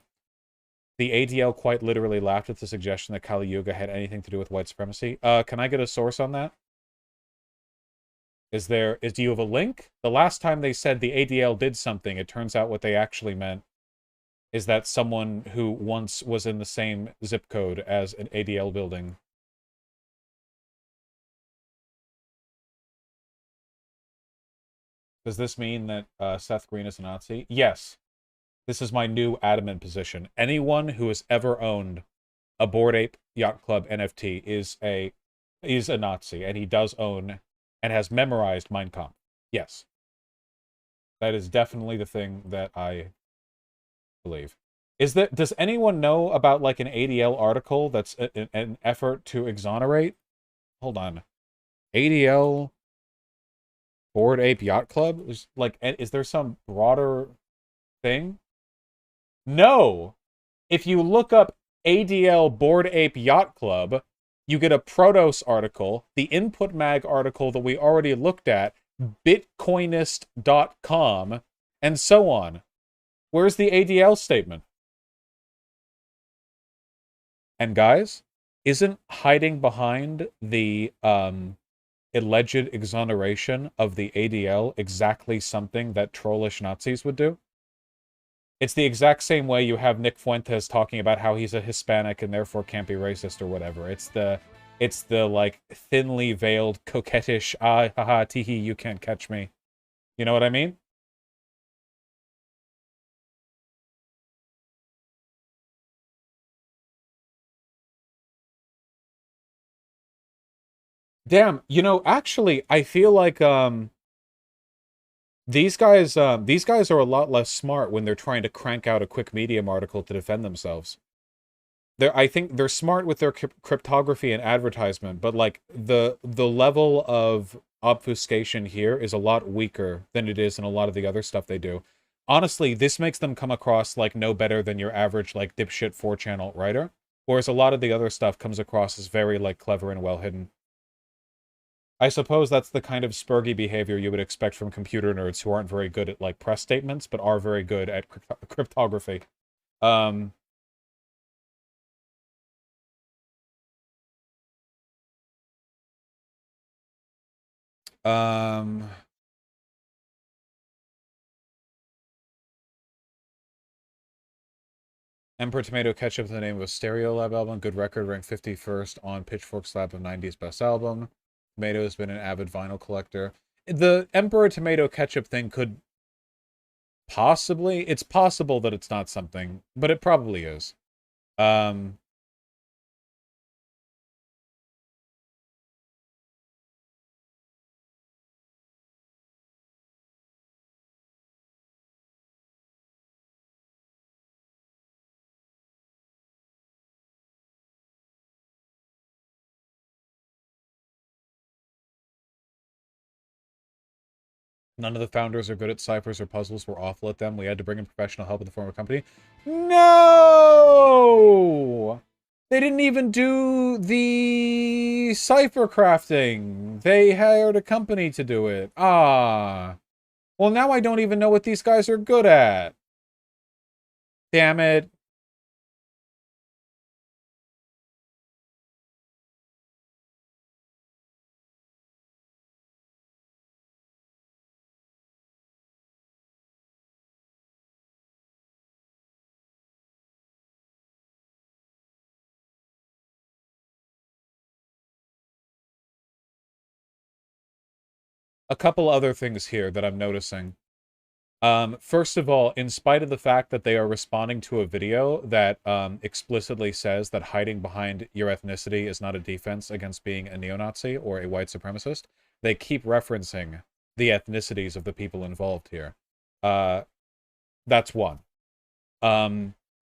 The ADL quite literally laughed at the suggestion that Kali Yuga had anything to do with white supremacy. Can I get a source on that? Do you have a link? The last time they said the ADL did something, it turns out what they actually meant is that someone who once was in the same zip code as an ADL building. Does this mean that Seth Green is a Nazi? Yes. This is my new adamant position. Anyone who has ever owned a Bored Ape Yacht Club NFT is a Nazi, and he does own and has memorized Mein Kampf. Yes. That is definitely the thing that I believe. Does anyone know about like an ADL article that's an effort to exonerate? Hold on. ADL Bored Ape Yacht Club? Is there some broader thing? No! If you look up ADL Bored Ape Yacht Club, you get a Protos article, the Input Mag article that we already looked at, bitcoinist.com, and so on. Where's the ADL statement? And guys, isn't hiding behind the alleged exoneration of the ADL exactly something that trollish Nazis would do? It's the exact same way you have Nick Fuentes talking about how he's a Hispanic and therefore can't be racist or whatever. It's the like thinly veiled, coquettish, haha, teehee, you can't catch me. You know what I mean? Damn, you know, actually, I feel like these guys are a lot less smart when they're trying to crank out a quick Medium article to defend themselves. I think they're smart with their cryptography and advertisement, but like the level of obfuscation here is a lot weaker than it is in a lot of the other stuff they do. Honestly, this makes them come across like no better than your average like dipshit 4chan alt-writer, whereas a lot of the other stuff comes across as very like clever and well hidden. I suppose that's the kind of spurgy behavior you would expect from computer nerds who aren't very good at like press statements, but are very good at cryptography. Emperor Tomato Ketchup is the name of a Stereolab album. Good record, ranked 51st on Pitchfork's lab of 90s best album. Tomato has been an avid vinyl collector. The Emperor Tomato Ketchup thing could possibly... It's possible that it's not something, but it probably is. None of the founders are good at ciphers or puzzles. We're awful at them. We had to bring in professional help in the form of a company. No! They didn't even do the cipher crafting. They hired a company to do it. Ah. Well, now I don't even know what these guys are good at. Damn it. A couple other things here that I'm noticing. First of all, in spite of the fact that they are responding to a video that explicitly says that hiding behind your ethnicity is not a defense against being a neo-Nazi or a white supremacist, they keep referencing the ethnicities of the people involved here. That's one.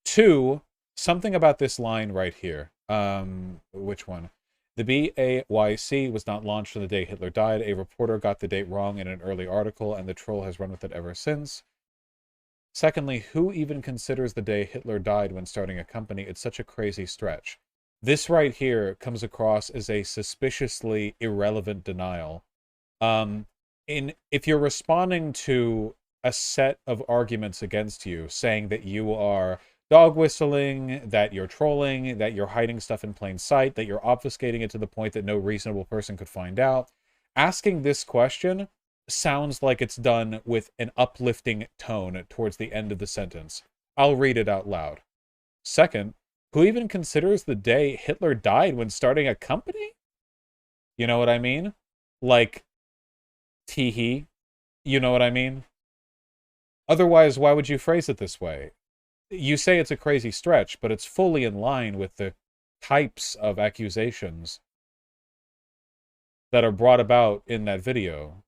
Two, something about this line right here. Which one? The BAYC was not launched on the day Hitler died. A reporter got the date wrong in an early article, and the troll has run with it ever since. Secondly, who even considers the day Hitler died when starting a company? It's such a crazy stretch. This right here comes across as a suspiciously irrelevant denial. If you're responding to a set of arguments against you, saying that you are dog whistling, that you're trolling, that you're hiding stuff in plain sight, that you're obfuscating it to the point that no reasonable person could find out, asking this question sounds like it's done with an uplifting tone towards the end of the sentence. I'll read it out loud. Second, who even considers the day Hitler died when starting a company? You know what I mean? Like, teehee. You know what I mean? Otherwise, why would you phrase it this way? You say it's a crazy stretch, but it's fully in line with the types of accusations that are brought about in that video.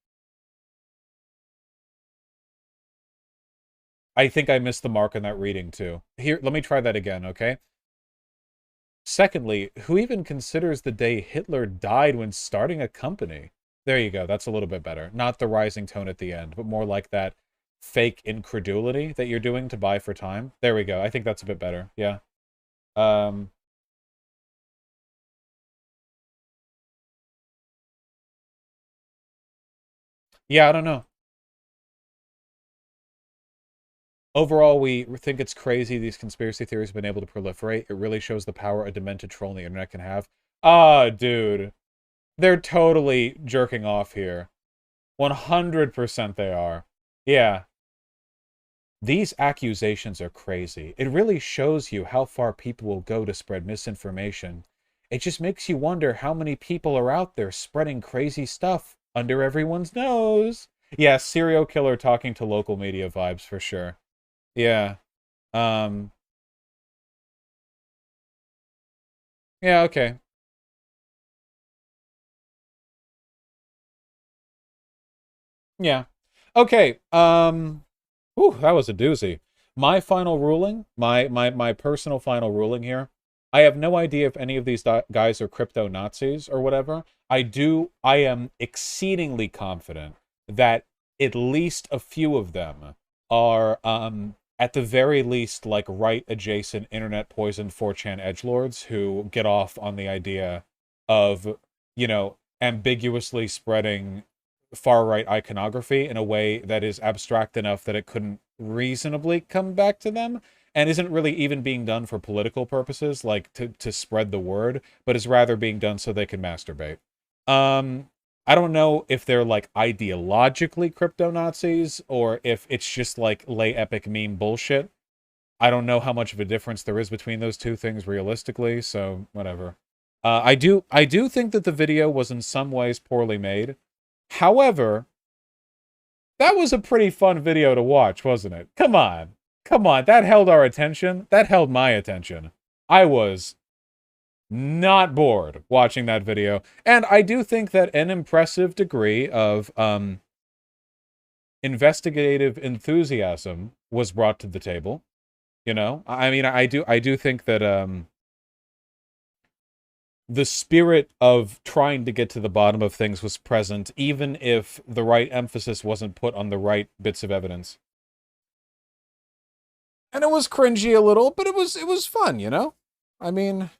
I think I missed the mark on that reading, too. Here, let me try that again, okay? Secondly, who even considers the day Hitler died when starting a company? There you go, that's a little bit better. Not the rising tone at the end, but more like that fake incredulity that you're doing to buy for time. There we go. I think that's a bit better. Yeah. Yeah, I don't know. Overall, we think it's crazy these conspiracy theories have been able to proliferate. It really shows the power a demented troll on the internet can have. Ah, dude. They're totally jerking off here. 100% they are. Yeah. These accusations are crazy. It really shows you how far people will go to spread misinformation. It just makes you wonder how many people are out there spreading crazy stuff under everyone's nose. Yeah, serial killer talking to local media vibes for sure. Yeah. Yeah, okay. Yeah. Okay, Ooh, that was a doozy. My final ruling, my personal final ruling here, I have no idea if any of these guys are crypto Nazis or whatever. I am exceedingly confident that at least a few of them are, at the very least, like right adjacent internet poisoned 4chan edgelords who get off on the idea of, you know, ambiguously spreading far-right iconography in a way that is abstract enough that it couldn't reasonably come back to them, and isn't really even being done for political purposes, like to spread the word, but is rather being done so they can masturbate. I don't know if they're like ideologically crypto-Nazis, or if it's just like lay epic meme bullshit. I don't know how much of a difference there is between those two things realistically, so whatever. I do think that the video was in some ways poorly made. However, that was a pretty fun video to watch, wasn't it? Come on. Come on, that held our attention. That held my attention. I was not bored watching that video. And I do think that an impressive degree of investigative enthusiasm was brought to the table. You know? I mean, I do think that the spirit of trying to get to the bottom of things was present, even if the right emphasis wasn't put on the right bits of evidence. And it was cringy a little, but it was fun, you know? I mean,